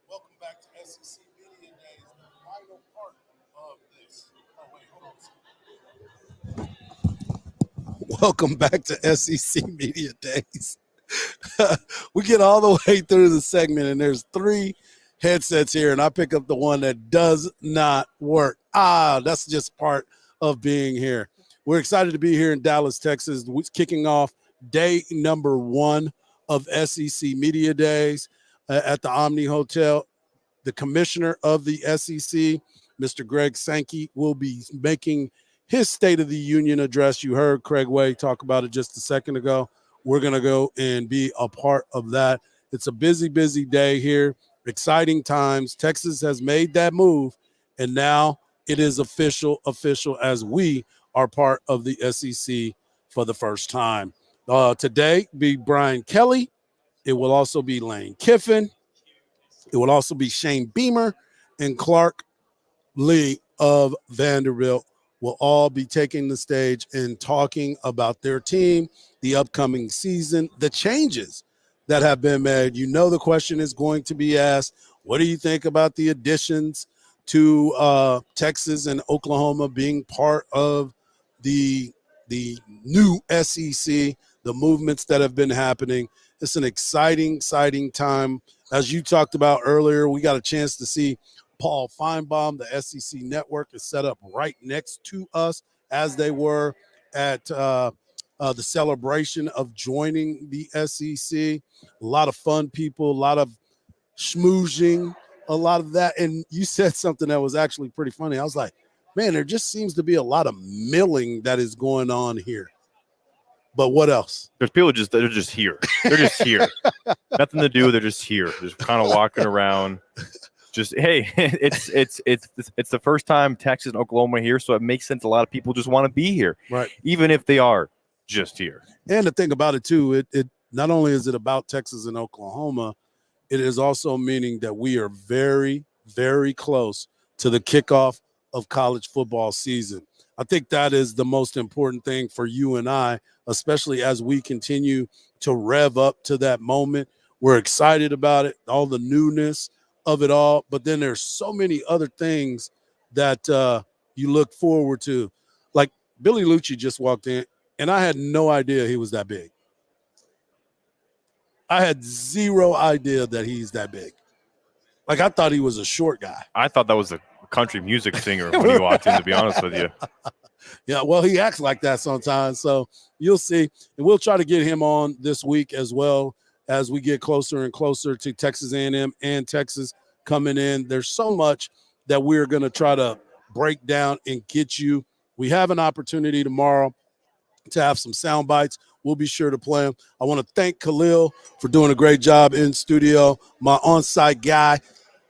Welcome back to SEC Media Days, the final part of this. Oh, wait, hold on. Welcome back to SEC Media Days. We get all the way through the segment, and there's 3 headsets here, and I pick up the one that does not work. That's just part of being here. We're excited to be here in Dallas, Texas, kicking off day number 1 of SEC Media Days at the Omni Hotel. The commissioner of the SEC, Mr. Greg Sankey, will be making his State of the Union address. You heard Craig Way talk about it just a second ago. We're going to go and be a part of that. It's a busy, busy day here. Exciting times. Texas has made that move, and now it is official as we are part of the SEC for the first time. Today be Brian Kelly. It will also be Lane Kiffin. It will also be Shane Beamer and Clark Lee of Vanderbilt will all be taking the stage and talking about their team, the upcoming season, the changes that have been made. You know the question is going to be asked, what do you think about the additions to Texas and Oklahoma being part of the new SEC, the movements that have been happening? It's an exciting time. As you talked about earlier, we got a chance to see Paul Feinbaum. The SEC network is set up right next to us, as they were at the celebration of joining the SEC. A lot of fun people, a lot of schmoozing, a lot of that. And you said something that was actually pretty funny. I was like, man, there just seems to be a lot of milling that is going on here. But what else? There's people they're just here. They're just here. Nothing to do. They're just here. Just kind of walking around. Just, hey, it's the first time Texas and Oklahoma are here, so it makes sense. A lot of people just want to be here, right? Even if they are just here. And the thing about it too, it not only is it about Texas and Oklahoma, it is also meaning that we are very, very close to the kickoff of college football season. I think that is the most important thing for you and I, especially as we continue to rev up to that moment. We're excited about it, all the newness of it all, but then there's so many other things that you look forward to. Like Billy Lucci just walked in, and I had no idea he was that big. I had zero idea that he's that big. Like, I thought he was a short guy. I thought that was a country music singer when he walked in, to be honest with you. Yeah, well, he acts like that sometimes, so you'll see. And we'll try to get him on this week as well as we get closer and closer to Texas A&M and Texas coming in. There's so much that we're going to try to break down and get you. We have an opportunity tomorrow to have some sound bites. We'll be sure to play them. I want to thank Khalil for doing a great job in studio. My on-site guy,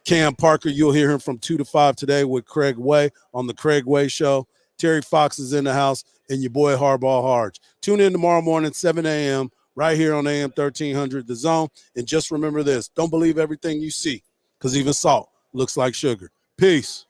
Cam Parker, you'll hear him from 2 to 5 today with Craig Way on the Craig Way Show. Terry Fox is in the house, and your boy Hardball Hardge. Tune in tomorrow morning, 7 a.m., right here on AM 1300, The Zone. And just remember this, don't believe everything you see, because even salt looks like sugar. Peace.